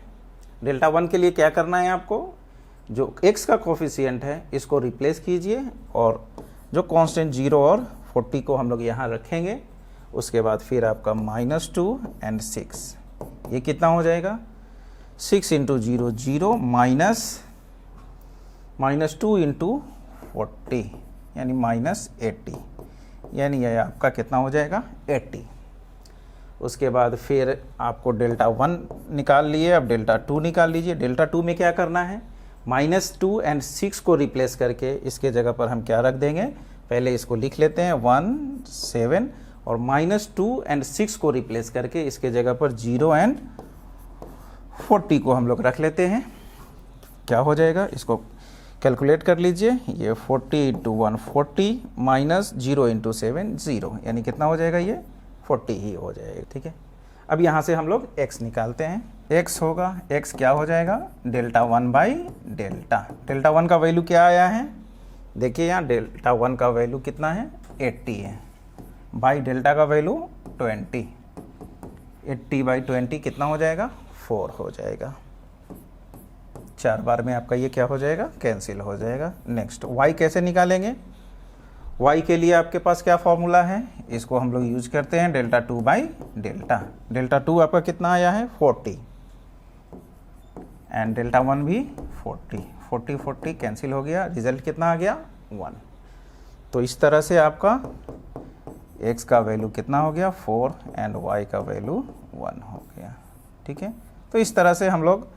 डेल्टा 1 के लिए क्या करना है आपको? जो x का कोफिशिएंट है इसको रिप्लेस कीजिए और जो कांस्टेंट 0 और 40 को हम लोग यहाँ रखेंगे। उसके बाद फिर आपका -2 एंड 6, ये कितना हो जाएगा? 6 इंटू 0 0 माइनस 2 इंटू 40 यानी -80, यानी यह आपका कितना हो जाएगा? 80। उसके बाद फिर आपको डेल्टा 1 निकाल लिए, अब डेल्टा 2 निकाल लीजिए। डेल्टा 2 में क्या करना है? -2 एंड 6 को रिप्लेस करके इसके जगह पर हम क्या रख देंगे? पहले इसको लिख लेते हैं 1 7 और -2 एंड 6 को रिप्लेस करके इसके जगह पर 0 एंड 40 को हम लोग रख लेते हैं। क्या हो जाएगा? इसको कैलकुलेट कर लीजिए। ये 40 इंटू 1 40 माइनस 0 इंटू 7 0, यानी कितना हो जाएगा? ये 40 ही हो जाएगा। ठीक है, अब यहाँ से हम लोग x निकालते हैं। x होगा, x क्या हो जाएगा? Delta 1 by delta. डेल्टा 1 का वैल्यू क्या आया है? देखिए यहाँ डेल्टा 1 का वैल्यू कितना है? 80 है, बाई डेल्टा का वैल्यू 20। 80 बाई 20 कितना हो जाएगा? 4 हो जाएगा। 4 बार में आपका ये क्या हो जाएगा? कैंसिल हो जाएगा। नेक्स्ट y कैसे निकालेंगे? y के लिए आपके पास क्या फॉर्मूला है? इसको हम लोग यूज करते हैं डेल्टा 2 बाई डेल्टा। डेल्टा 2 आपका कितना आया है? 40 एंड डेल्टा 1 भी 40। 40 40 कैंसिल हो गया, रिजल्ट कितना आ गया? 1। तो इस तरह से आपका x का वैल्यू कितना हो गया? 4 एंड y का वैल्यू 1 हो गया। ठीक है, तो इस तरह से हम लोग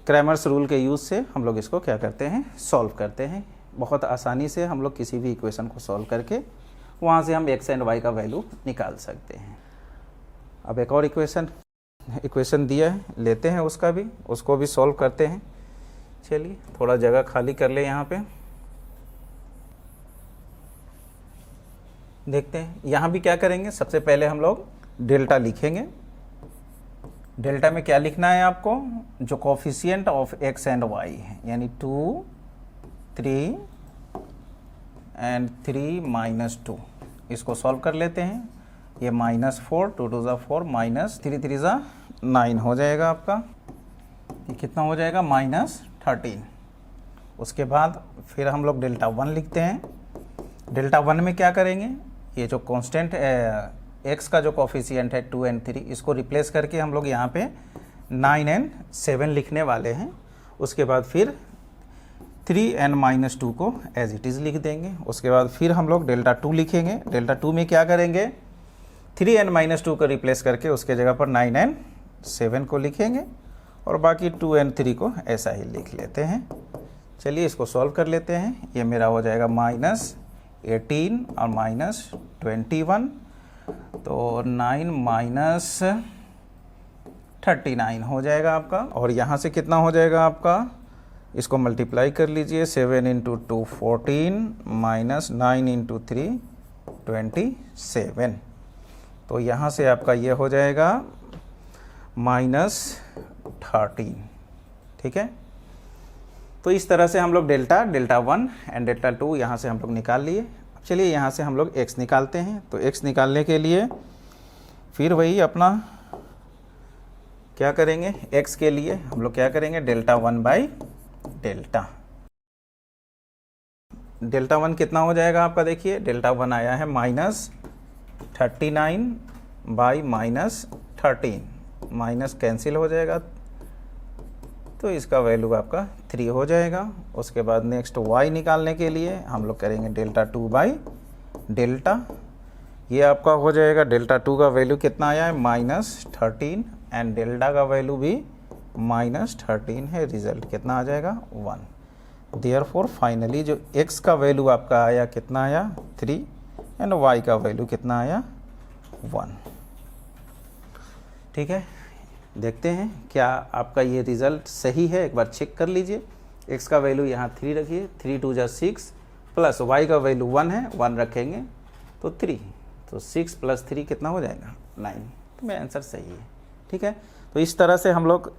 क्रैमर्स रूल के यूज़ से हम लोग इसको क्या करते हैं? सॉल्व करते हैं। बहुत आसानी से हम लोग किसी भी इक्वेशन को सॉल्व करके वहाँ से हम x एंड y का वैल्यू निकाल सकते हैं। अब एक और इक्वेशन दिया है, लेते हैं उसको भी सॉल्व करते हैं। चलिए थोड़ा जगह खाली कर ले यहाँ पे। देखते हैं यहाँ भी क्या करेंगे। सबसे पहले हम लोग डेल्टा लिखेंगे। डेल्टा में क्या लिखना है आपको? जो coefficient of x and y है, यानी 2 3 एंड 3 -2, इसको सॉल्व कर लेते हैं। ये -4 2 2 4 -3 3 9 हो जाएगा आपका। ये कितना हो जाएगा? -13। उसके बाद फिर हम लोग डेल्टा 1 लिखते हैं। डेल्टा 1 में क्या करेंगे? ये जो कांस्टेंट x का जो कोफिशिएंट है 2 एंड 3, इसको रिप्लेस करके हम लोग यहाँ पे 9 एंड 7 लिखने वाले हैं। उसके बाद फिर 3 एंड -2 को एज इट इज़ लिख देंगे। उसके बाद फिर हम लोग डेल्टा 2 लिखेंगे। डेल्टा 2 में क्या करेंगे? 3 एंड -2 को रिप्लेस करके उसके जगह पर 9 एंड 7 को लिखेंगे और बाकी 2 एंड 3 को ऐसा ही लिख लेते हैं। चलिए इसको सॉल्व कर लेते हैं। ये मेरा हो जाएगा -18 और -21, तो 9 -39 हो जाएगा आपका। और यहाँ से कितना हो जाएगा आपका? इसको मल्टीप्लाई कर लीजिए। 7 इंटू 2 14 -9 इंटू 3 27, तो यहाँ से आपका ये हो जाएगा -13। ठीक है, तो इस तरह से हम लोग डेल्टा 1 एंड डेल्टा 2 यहाँ से हम लोग निकाल लिए। अब चलिए यहाँ से हम लोग x निकालते हैं। तो x निकालने के लिए फिर वही अपना क्या करेंगे? x के लिए हम लोग क्या करेंगे? Delta 1 by delta. डेल्टा 1 कितना हो जाएगा आपका? देखिए डेल्टा 1 आया है -39 बाई -13, माइनस कैंसिल हो जाएगा, तो इसका वैल्यू आपका 3 हो जाएगा। उसके बाद नेक्स्ट y निकालने के लिए हम लोग करेंगे डेल्टा 2 बाई डेल्टा। ये आपका हो जाएगा डेल्टा 2 का वैल्यू कितना आया है -13 एंड डेल्टा का वैल्यू भी -13 है। रिजल्ट कितना आ जाएगा 1। देयरफॉर फाइनली जो x का वैल्यू आपका आया कितना आया 3 एंड y का वैल्यू कितना आया 1। ठीक है, देखते हैं क्या आपका ये रिज़ल्ट सही है, एक बार चेक कर लीजिए। x का वैल्यू यहाँ 3 रखिए, 3 2 जा 6 प्लस y का वैल्यू 1 है, 1 रखेंगे तो 3, तो 6 + 3 कितना हो जाएगा 9। तो मेरा आंसर सही है। ठीक है, तो इस तरह से हम लोग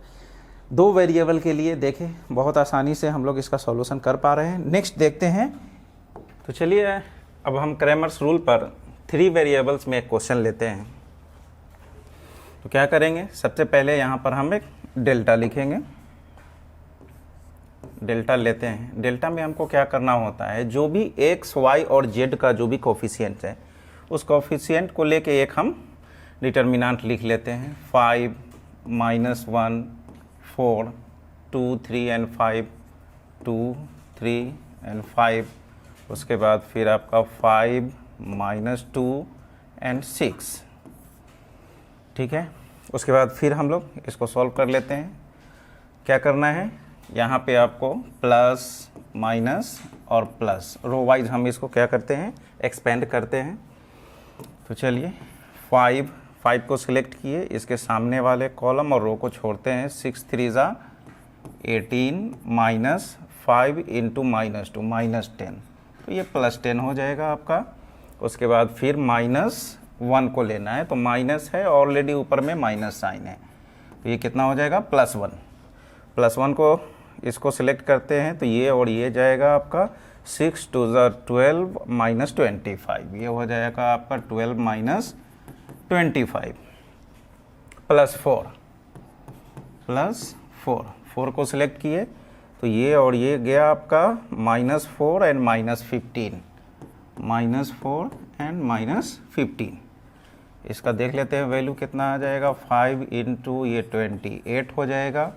2 वेरिएबल के लिए देखें, बहुत आसानी से हम लोग इसका सॉल्यूशन कर पा रहे हैं। नेक्स्ट देखते हैं, तो चलिए अब हम क्रैमर्स रूल पर 3 वेरिएबल्स में एक क्वेश्चन लेते हैं। तो क्या करेंगे, सबसे पहले यहाँ पर हम एक डेल्टा लिखेंगे। डेल्टा लेते हैं। डेल्टा में हमको क्या करना होता है, जो भी x, y और z का जो भी कोफिशिएंट है उस कोफिशिएंट को लेके एक हम डिटर्मिनेंट लिख लेते हैं। 5 -1 4 2 3 एंड 5 2 3 एंड 5, उसके बाद फिर आपका 5 -2 एंड 6। ठीक है, उसके बाद फिर हम लोग इसको सॉल्व कर लेते हैं। क्या करना है, यहाँ पे आपको प्लस माइनस और प्लस रो वाइज हम इसको क्या करते हैं एक्सपेंड करते हैं। तो चलिए 5 को सिलेक्ट किए, इसके सामने वाले कॉलम और रो को छोड़ते हैं। 6 3 ज़ा 18 -5 इंटू -2 -10, तो ये +10 हो जाएगा आपका। उसके बाद फिर -1 को लेना है, तो माइनस है ऑलरेडी ऊपर में माइनस साइन है, तो ये कितना हो जाएगा +1। +1 को इसको सिलेक्ट करते हैं, तो ये और ये जाएगा आपका 6 2 ज़ा 12 -25, ये हो जाएगा आपका 12 -25 +4 4 को सिलेक्ट किए, तो ये और ये गया आपका -4 एंड -15 -4 एंड -15। इसका देख लेते हैं वैल्यू कितना आ जाएगा, 5 इंटू ये 28 हो जाएगा।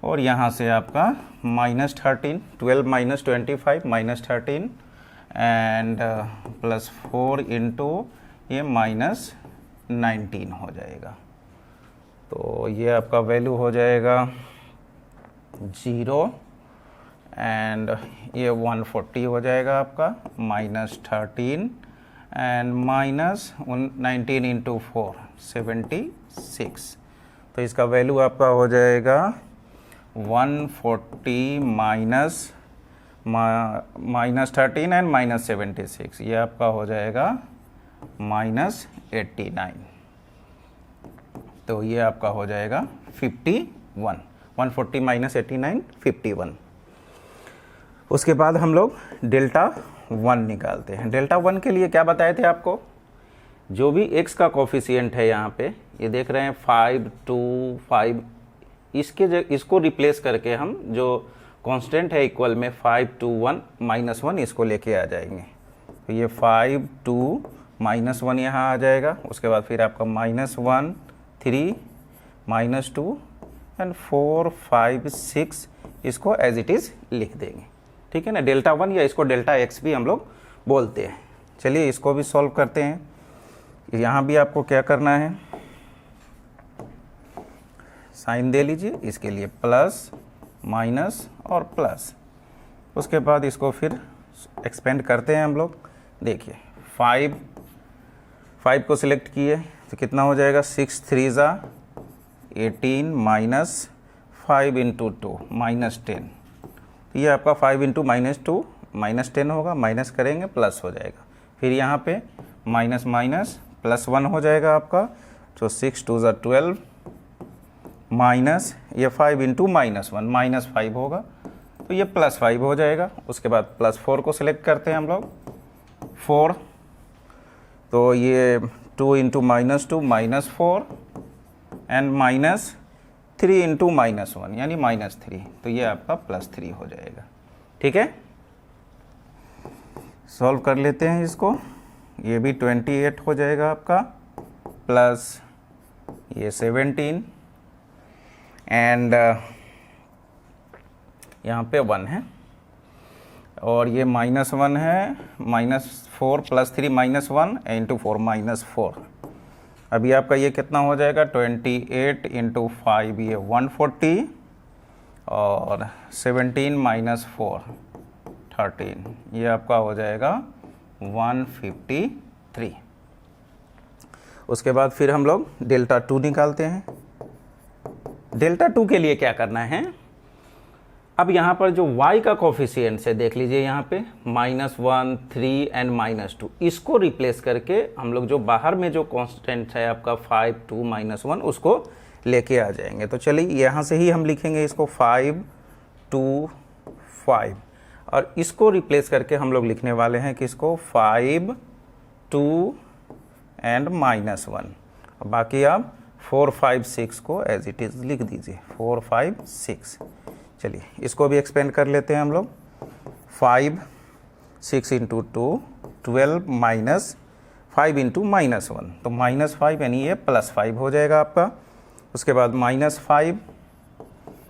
और यहाँ से आपका -13 12 -25 -13 एंड +4 इंटू ये -19 हो जाएगा। तो ये आपका वैल्यू हो जाएगा 0 एंड ये 140 हो जाएगा आपका -13 एंड -19 इंटू 4 76। तो इसका वैल्यू आपका हो जाएगा 140 -13 एंड -76, ये आपका हो जाएगा -89। तो ये आपका हो जाएगा 51, 140 -89 51। उसके बाद हम लोग डेल्टा 1 निकालते हैं। डेल्टा 1 के लिए क्या बताए थे आपको, जो भी x का कोफिशिएंट है यहाँ पे ये देख रहे हैं 5 2 5, इसको रिप्लेस करके हम जो कांस्टेंट है इक्वल में 5 2 1 -1 इसको लेके आ जाएंगे। तो ये 5 2 -1 यहाँ आ जाएगा। उसके बाद फिर आपका -1 3 -2 एंड 4 5 6 इसको एज इट इज़ लिख देंगे। ठीक है ना, डेल्टा 1 या इसको डेल्टा x भी हम लोग बोलते हैं। चलिए इसको भी सॉल्व करते हैं। यहाँ भी आपको क्या करना है, साइन दे लीजिए, इसके लिए प्लस माइनस और प्लस। उसके बाद इसको फिर एक्सपेंड करते हैं हम लोग। देखिए 5 को सिलेक्ट किए, तो कितना हो जाएगा 6 3 ज़ा 18 -5 इंटू 2 -10। ये आपका 5 इंटू -2 -10 होगा, माइनस करेंगे प्लस हो जाएगा। फिर यहाँ पे माइनस माइनस +1 हो जाएगा आपका, तो 6 2 ज़ा 12 माइनस ये 5 इंटू -1 -5 होगा, तो ये +5 हो जाएगा। उसके बाद +4 को सिलेक्ट करते हैं हम लोग 4, तो ये 2 इंटू -2 -4 एंड -3 इंटू -1 यानी -3, तो ये आपका +3 हो जाएगा। ठीक है, सॉल्व कर लेते हैं इसको। ये भी 28 हो जाएगा आपका, प्लस ये 17 एंड यहाँ पे 1 है। और ये -1 है, -4 + 3 -1 इंटू 4 -4। अभी आपका ये कितना हो जाएगा, 28 इंटू 5 ये 140 और 17 - 4 13, ये आपका हो जाएगा 153। उसके बाद फिर हम लोग डेल्टा 2 निकालते हैं। डेल्टा 2 के लिए क्या करना है, अब यहाँ पर जो y का कोफिशिएंट है देख लीजिए, यहाँ पे -1 3 एंड -2, इसको रिप्लेस करके हम लोग जो बाहर में जो कांस्टेंट है आपका 5 2 -1 उसको लेके आ जाएंगे। तो चलिए यहाँ से ही हम लिखेंगे इसको 5 2 5, और इसको रिप्लेस करके हम लोग लिखने वाले हैं कि इसको 5 2 एंड -1, बाकी आप 4 5 6 को एज इट इज़ लिख दीजिए, 4 5 6। चलिए इसको भी एक्सपेंड कर लेते हैं हम लोग। 5 6 इंटू 2 12 माइनस 5 इंटू -1, तो -5 यानी ये +5 हो जाएगा आपका। उसके बाद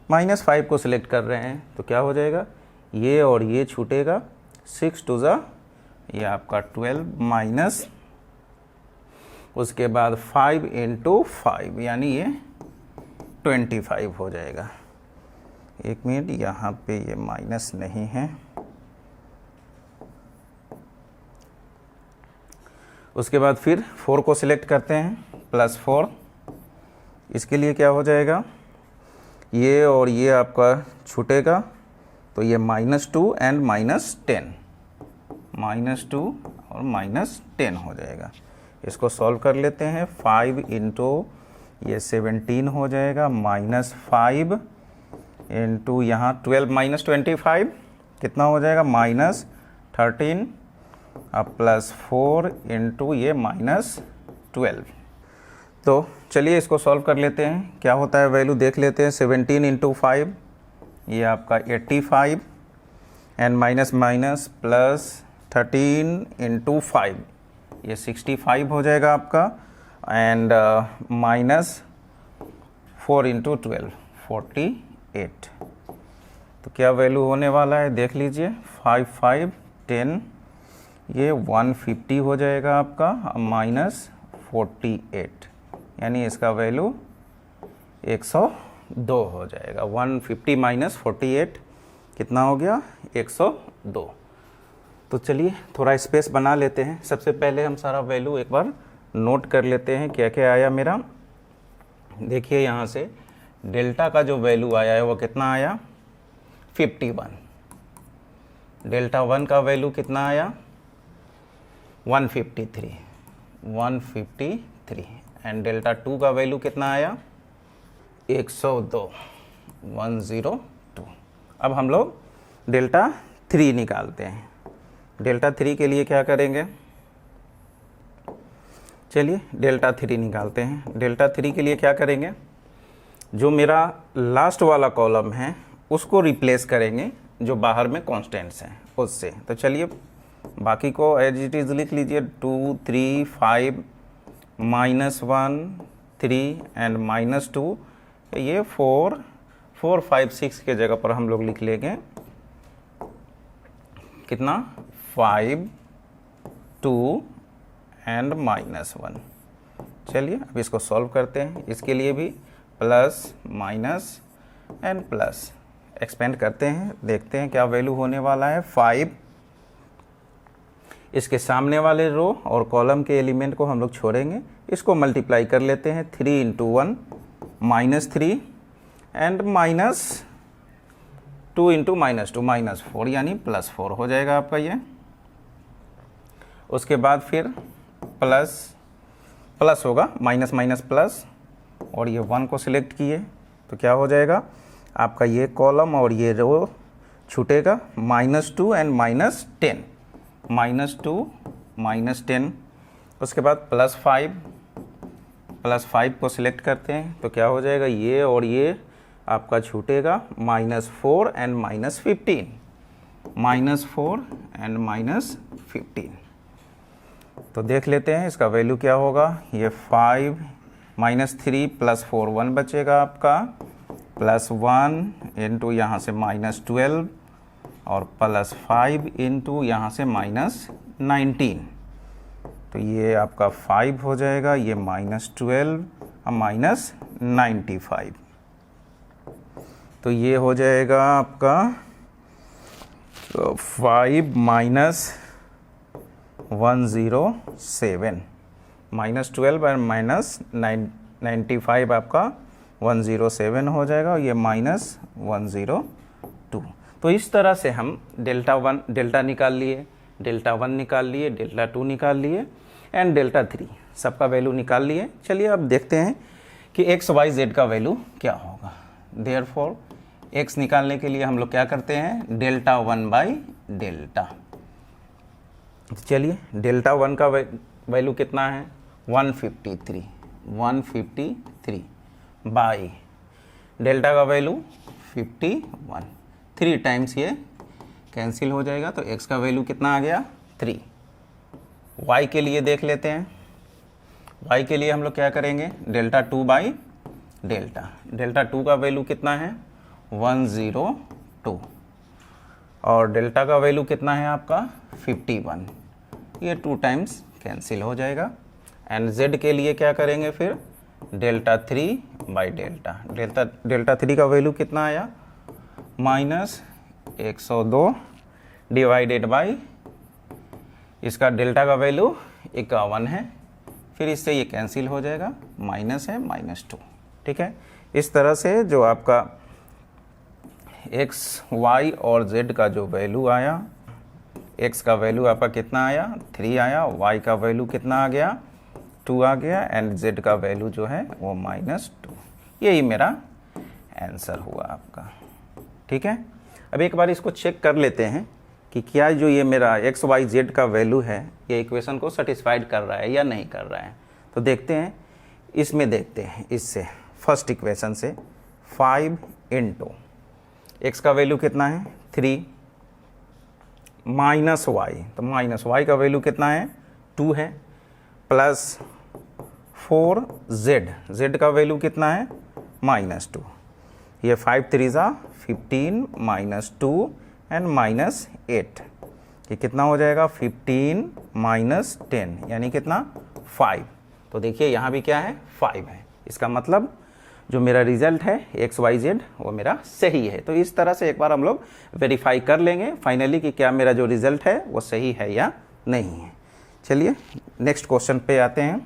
-5 को सिलेक्ट कर रहे हैं तो क्या हो जाएगा, ये और ये छूटेगा, 6 2 ज़ा ये आपका 12 माइनस, उसके बाद 5 इंटू 5 यानी ये 25 हो जाएगा। एक मिनट, यहाँ पे ये माइनस नहीं है। उसके बाद फिर 4 को सिलेक्ट करते हैं, +4, इसके लिए क्या हो जाएगा, ये और ये आपका छूटेगा, तो ये -2 एंड -10, -2 और -10 हो जाएगा। इसको सॉल्व कर लेते हैं। 5 इंटू ये 17 हो जाएगा, -5 इंटू यहाँ 12 - 25 कितना हो जाएगा, -13 अब +4 इंटू ये -12। तो चलिए इसको सॉल्व कर लेते हैं, क्या होता है वैल्यू देख लेते हैं। 17 इंटू 5 ये आपका 85 एंड माइनस माइनस +13 इंटू 5 ये 65 हो जाएगा आपका, एंड -4 इंटू 12 48। तो क्या वैल्यू होने वाला है देख लीजिए, 5 5 10 ये 150 हो जाएगा आपका, -48 यानी इसका वैल्यू 102 हो जाएगा। 150 - 48 कितना हो गया, 102। तो चलिए थोड़ा स्पेस बना लेते हैं। सबसे पहले हम सारा वैल्यू एक बार नोट कर लेते हैं क्या क्या आया मेरा। देखिए यहाँ से डेल्टा का जो वैल्यू आया है वो कितना आया, 51। डेल्टा 1 का वैल्यू कितना आया, 153 एंड डेल्टा 2 का वैल्यू कितना आया, 102 102। अब हम लोग डेल्टा 3 निकालते हैं। डेल्टा 3 के लिए क्या करेंगे, चलिए डेल्टा 3 निकालते हैं। डेल्टा 3 के लिए क्या करेंगे, जो मेरा लास्ट वाला कॉलम है उसको रिप्लेस करेंगे जो बाहर में कॉन्स्टेंट्स हैं उससे। तो चलिए बाकी को एज इट इज़ लिख लीजिए, 2 3 5 -1 3 एंड -2, ये 4 5 6 के जगह पर हम लोग लिख लेंगे कितना, 5 2 एंड -1। चलिए अब इसको सॉल्व करते हैं। इसके लिए भी plus minus and plus expand करते हैं, देखते हैं क्या वैल्यू होने वाला है। 5 इसके सामने वाले रो और कॉलम के एलिमेंट को हम लोग छोड़ेंगे, इसको मल्टीप्लाई कर लेते हैं। 3 इंटू 1 -3 एंड -2 इंटू -2 -4 यानी +4 हो जाएगा आपका ये। उसके बाद फिर प्लस होगा, माइनस माइनस प्लस, और ये 1 को सिलेक्ट किए तो क्या हो जाएगा आपका, ये कॉलम और ये रो छूटेगा, -2 एंड -10 -2 -10। उसके बाद +5 को सिलेक्ट करते हैं तो क्या हो जाएगा, ये और ये आपका छूटेगा, -4 एंड -15 -4 एंड -15। तो देख लेते हैं इसका वैल्यू क्या होगा। ये 5 -3 +4 1 बचेगा आपका, +1 इंटू यहाँ से -12 और +5 इंटू यहाँ से -19, तो ये आपका 5 हो जाएगा, ये -12 और -95, तो ये हो जाएगा आपका 5 -107, -12 और -95 आपका 107 हो जाएगा, और ये -102। तो इस तरह से हम डेल्टा निकाल लिए, डेल्टा 1 निकाल लिए, डेल्टा 2 निकाल लिए एंड डेल्टा 3 सबका वैल्यू निकाल लिए। चलिए अब देखते हैं कि एक्स वाई जेड का वैल्यू क्या होगा। देयरफॉर एक्स निकालने के लिए हम लोग क्या करते हैं, डेल्टा 1 बाई डेल्टा। चलिए डेल्टा 1 का वैल्यू कितना है 153 बाई डेल्टा का वैल्यू 51, 3 टाइम्स ये कैंसिल हो जाएगा, तो x का वैल्यू कितना आ गया 3। y के लिए देख लेते हैं, y के लिए हम लोग क्या करेंगे, डेल्टा 2 बाई डेल्टा। डेल्टा 2 का वैल्यू कितना है 102, और डेल्टा का वैल्यू कितना है आपका 51, ये 2 टाइम्स कैंसिल हो जाएगा। एंड z के लिए क्या करेंगे फिर, डेल्टा 3 बाई डेल्टा। डेल्टा 3 का वैल्यू कितना आया -102 डिवाइडेड बाई, इसका डेल्टा का वैल्यू 51 है, फिर इससे ये कैंसिल हो जाएगा, माइनस है -2। ठीक है, इस तरह से जो आपका x, y और z का जो वैल्यू आया, x का वैल्यू आपका कितना आया 3 आया, y का वैल्यू कितना आ गया 2 आ गया, एंड z का वैल्यू जो है वो -2। यही मेरा आंसर हुआ आपका। ठीक है, अब एक बार इसको चेक कर लेते हैं कि क्या जो ये मेरा x, y, z का वैल्यू है ये इक्वेशन को सेटिस्फाइड कर रहा है या नहीं कर रहा है। तो देखते हैं, इसमें देखते हैं, इससे फर्स्ट इक्वेशन से 5 इंटू x का वैल्यू कितना है 3 माइनस y, तो माइनस y का वैल्यू कितना है 2 है, प्लस 4z, z का वैल्यू कितना है -2, ये 5 3 15 -2 एंड -8, ये कितना हो जाएगा 15 -10 यानी कितना 5। तो देखिए यहाँ भी क्या है 5 है, इसका मतलब जो मेरा रिजल्ट है एक्स वाई जेड वो मेरा सही है। तो इस तरह से एक बार हम लोग वेरीफाई कर लेंगे फाइनली कि क्या मेरा जो रिजल्ट है वो सही है या नहीं है। चलिए नेक्स्ट क्वेश्चन पे आते हैं।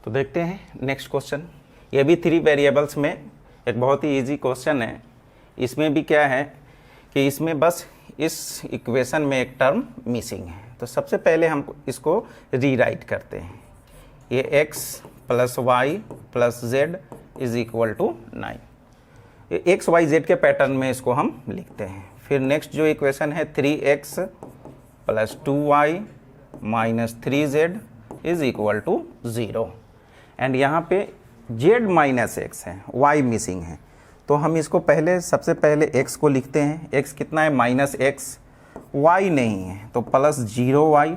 तो देखते हैं नेक्स्ट क्वेश्चन, ये भी 3 वेरिएबल्स में एक बहुत ही इजी क्वेश्चन है। इसमें भी क्या है कि इसमें बस इस इक्वेशन में एक टर्म मिसिंग है। तो सबसे पहले हम इसको रीराइट करते हैं, ये x plus y plus z is equal to 9, ये एक्स वाई जेड के पैटर्न में इसको हम लिखते हैं। फिर नेक्स्ट जो इक्वेशन है 3x plus 2y minus 3z is equal to 0, and यहाँ पे z माइनस x है, y मिसिंग है। तो हम इसको पहले सबसे पहले x को लिखते हैं, x कितना है -x, y नहीं है तो प्लस 0y,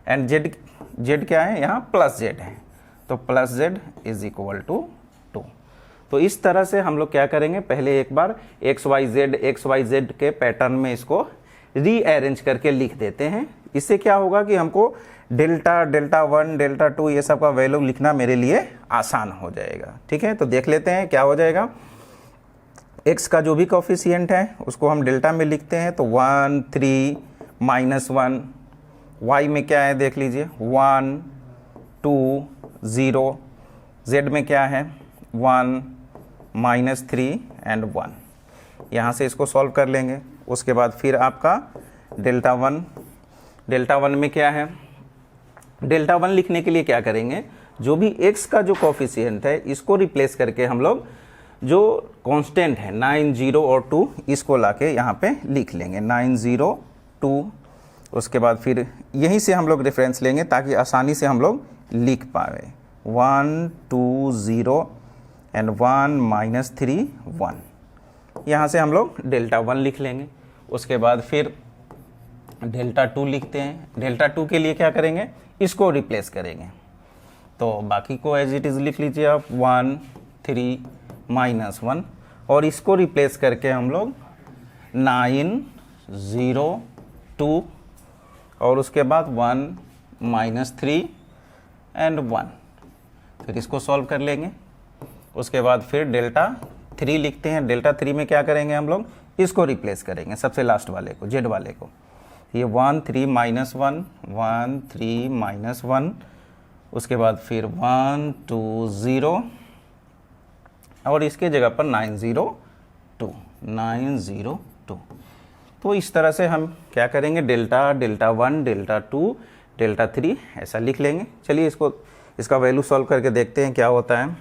एंड z क्या है यहाँ प्लस z है, तो plus z is equal to 2। तो इस तरह से हम लोग क्या करेंगे, पहले एक बार एक्स वाई जेड के पैटर्न में इसको रीअरेंज करके लिख देते हैं। इससे क्या होगा कि हमको डेल्टा 1 डेल्टा 2 ये सब का वैल्यू लिखना मेरे लिए आसान हो जाएगा। ठीक है, तो देख लेते हैं क्या हो जाएगा। x का जो भी कोफिशिएंट है उसको हम डेल्टा में लिखते हैं, तो 1 3 -1, y में क्या है देख लीजिए 1 2 0, z में क्या है 1 -3 एंड 1। यहाँ से इसको सॉल्व कर लेंगे। उसके बाद फिर आपका डेल्टा 1 में क्या है, डेल्टा 1 लिखने के लिए क्या करेंगे, जो भी x का जो कोफिशिएंट है इसको रिप्लेस करके हम लोग जो कांस्टेंट है 9 0 और 2 इसको लाके यहाँ पे लिख लेंगे 9 0 2। उसके बाद फिर यहीं से हम लोग रेफरेंस लेंगे ताकि आसानी से हम लोग लिख पाए 1 2 0 एंड 1 -3 1। यहाँ से हम लोग डेल्टा 1 लिख लेंगे। उसके बाद फिर डेल्टा 2 लिखते हैं। डेल्टा 2 के लिए क्या करेंगे, इसको रिप्लेस करेंगे, तो बाकी को एज इट इज़ लिख लीजिए आप 1 3 -1, और इसको रिप्लेस करके हम लोग 9 0 2 और उसके बाद 1 -3 एंड 1। फिर इसको सॉल्व कर लेंगे। उसके बाद फिर डेल्टा 3 लिखते हैं। डेल्टा 3 में क्या करेंगे हम लोग, इसको रिप्लेस करेंगे, सबसे लास्ट वाले को, जेड वाले को। ये 1 3 -1 1 3 -1, उसके बाद फिर 1 2 0 और इसके जगह पर 902 902। तो इस तरह से हम क्या करेंगे, डेल्टा 1 डेल्टा 2 डेल्टा 3 ऐसा लिख लेंगे। चलिए इसका वैल्यू सॉल्व करके देखते हैं क्या होता है।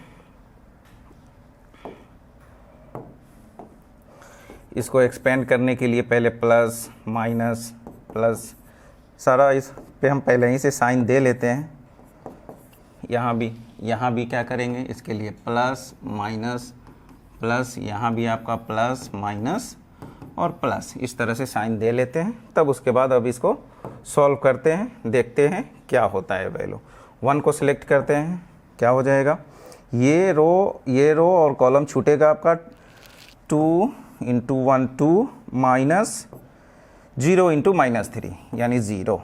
इसको एक्सपेंड करने के लिए पहले प्लस माइनस प्लस सारा इस पे हम पहले ही से साइन दे लेते हैं। यहाँ भी क्या करेंगे, इसके लिए प्लस माइनस प्लस, यहाँ भी आपका प्लस माइनस और प्लस, इस तरह से साइन दे लेते हैं। तब उसके बाद अब इसको सॉल्व करते हैं, देखते हैं क्या होता है वैल्यू। 1 को सिलेक्ट करते हैं, क्या हो जाएगा, ये रो और कॉलम छूटेगा आपका 2 × 1 2 माइनस 0 × -3 यानी 0।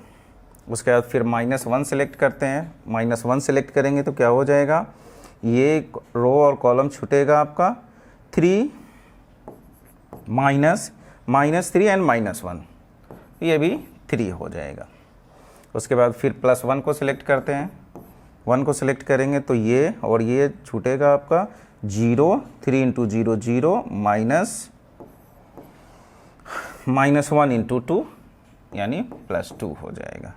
उसके बाद फिर -1 सेलेक्ट करते हैं। -1 सेलेक्ट करेंगे तो क्या हो जाएगा, ये रो और कॉलम छूटेगा आपका 3 -3 एंड -1, ये भी 3 हो जाएगा। उसके बाद फिर +1 को सिलेक्ट करते हैं। 1 को सिलेक्ट करेंगे तो ये और ये छूटेगा आपका 0 3 × 0 0 -1 × 2 यानी +2 हो जाएगा।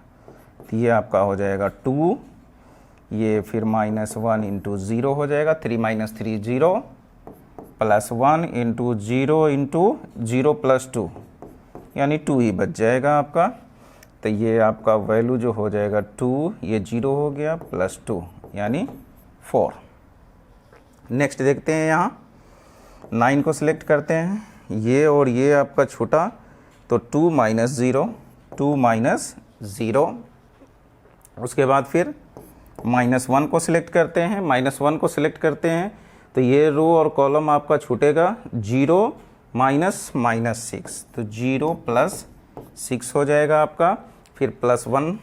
तो ये आपका हो जाएगा 2, ये फिर -1 × 0 हो जाएगा, 3 - 3 0 +1 × 0 × 0 + 2 यानी 2 ही बच जाएगा आपका। तो ये आपका वैल्यू जो हो जाएगा 2, ये 0 हो गया +2 यानी 4। नेक्स्ट देखते हैं, यहाँ 9 को सिलेक्ट करते हैं। ये और ये आपका छूटा तो 2 - 0 2 - 0। उसके बाद फिर -1 को सिलेक्ट करते हैं। -1 को सिलेक्ट करते हैं तो ये रो और कॉलम आपका छूटेगा 0 -6, तो 0 + 6 हो जाएगा आपका। फिर +1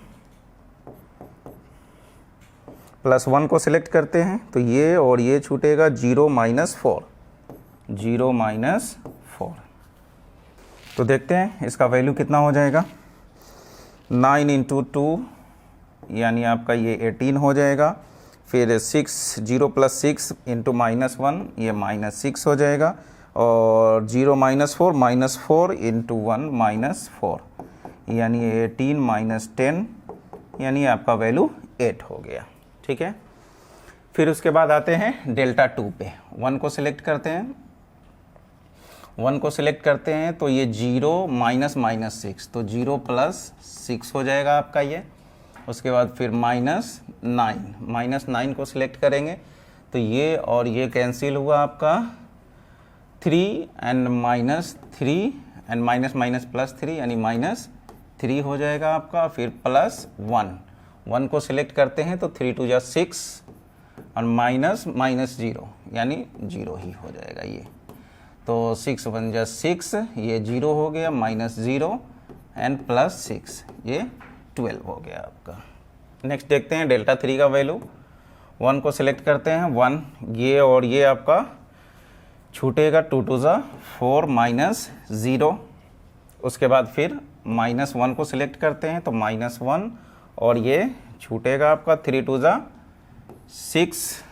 को सिलेक्ट करते हैं तो ये और ये छूटेगा 0 -4 0 -4। तो देखते हैं इसका वैल्यू कितना हो जाएगा, 9 × 2 यानी आपका ये 18 हो जाएगा। फिर 0 + 6 × -1 ये -6 हो जाएगा। और 0 -4 -4 × 1 -4 यानी 18 - 10 यानी आपका वैल्यू 8 हो गया। ठीक है, फिर उसके बाद आते हैं डेल्टा 2 पे। 1 को सिलेक्ट करते हैं। 1 को सिलेक्ट करते हैं तो ये 0 -6, तो 0 + 6 हो जाएगा आपका ये। उसके बाद फिर -9 को सिलेक्ट करेंगे तो ये और ये कैंसिल हुआ आपका, 3 एंड -3 एंड +3 यानी -3 हो जाएगा आपका। फिर +1 को सिलेक्ट करते हैं तो 3 × 2 = 6 और -0 यानी 0 ही हो जाएगा ये। तो 6 × 1 = 6, ये 0 हो गया, -0 एंड +6 ये 12 हो गया आपका। नेक्स्ट देखते हैं डेल्टा 3 का वैल्यू। 1 को सिलेक्ट करते हैं। 1 ये और ये आपका छूटेगा, 2 × 2 = 4 -0। उसके बाद फिर -1 को सिलेक्ट करते हैं तो -1 और ये छूटेगा आपका, 3 × 2 = 6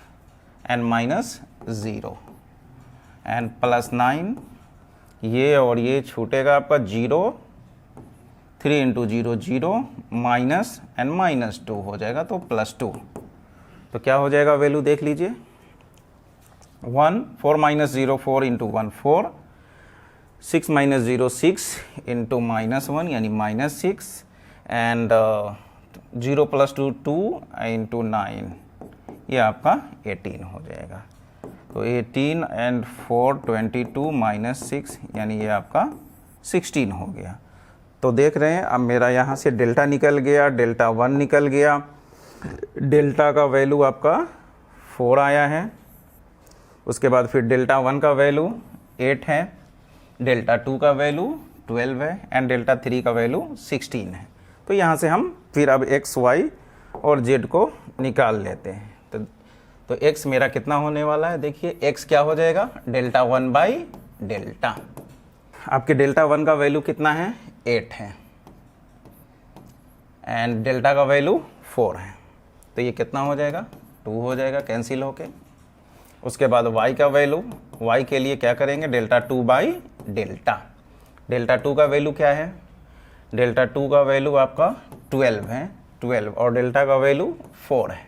एंड -0 एंड +9 ये और ये छूटेगा आपका 0, 3 × 0 0 माइनस एंड -2 हो जाएगा तो +2। तो क्या हो जाएगा वैल्यू देख लीजिए, 1 4 - 0 4 × 1 4, 6 - 0 6 × -1 यानी -6 एंड 0 + 2 2 × 9 ये आपका 18 हो जाएगा। तो 18 एंड 4 22 -6 यानी ये आपका 16 हो गया। तो देख रहे हैं अब मेरा यहाँ से डेल्टा निकल गया, डेल्टा 1 निकल गया, डेल्टा का वैल्यू आपका 4 आया है। उसके बाद फिर डेल्टा 1 का वैल्यू 8 है, डेल्टा 2 का वैल्यू 12 है एंड डेल्टा 3 का वैल्यू 16 है। तो यहाँ से हम फिर अब एक्स वाई और जेड को निकाल लेते हैं। तो x मेरा कितना होने वाला है, देखिए x क्या हो जाएगा, डेल्टा 1 बाई डेल्टा। आपके डेल्टा 1 का वैल्यू कितना है, 8 है एंड डेल्टा का वैल्यू 4 है। तो ये कितना हो जाएगा, 2 हो जाएगा कैंसिल होके। उसके बाद y का वैल्यू, y के लिए क्या करेंगे, डेल्टा 2 बाई डेल्टा। डेल्टा 2 का वैल्यू क्या है, डेल्टा 2 का वैल्यू आपका 12 है, 12 और डेल्टा का वैल्यू 4 है,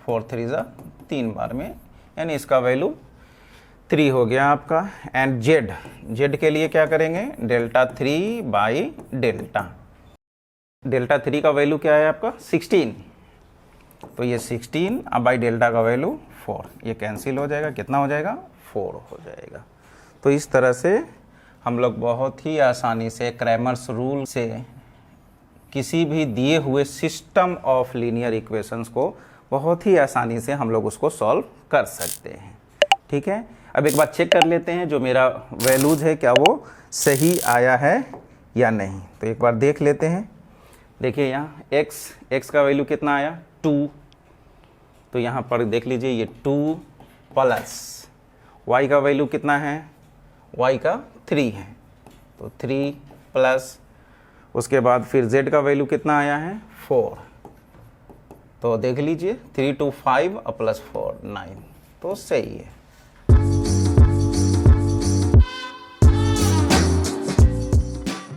4 3 जा 3 बार में, यानी इसका वैल्यू 3 हो गया आपका। एंड जेड के लिए क्या करेंगे, डेल्टा 3 बाई डेल्टा। डेल्टा 3 का वैल्यू क्या है आपका 16, तो ये 16 अब बाई डेल्टा का वैल्यू 4, ये कैंसिल हो जाएगा, कितना हो जाएगा 4 हो जाएगा। तो इस तरह से हम लोग बहुत ही आसानी से क्रैमर्स रूल से किसी भी दिए हुए सिस्टम ऑफ लीनियर इक्वेशंस को बहुत ही आसानी से हम लोग उसको सॉल्व कर सकते हैं। ठीक है, अब एक बार चेक कर लेते हैं जो मेरा वैल्यूज है क्या वो सही आया है या नहीं। तो एक बार देख लेते हैं। देखिए यहाँ x का वैल्यू कितना आया 2, तो यहाँ पर देख लीजिए ये 2 प्लस y का वैल्यू कितना है, y का 3 है, तो 3 प्लस उसके बाद फिर z का वैल्यू कितना आया है 4, तो देख लीजिए 3 2 5 प्लस 4 9, तो सही है।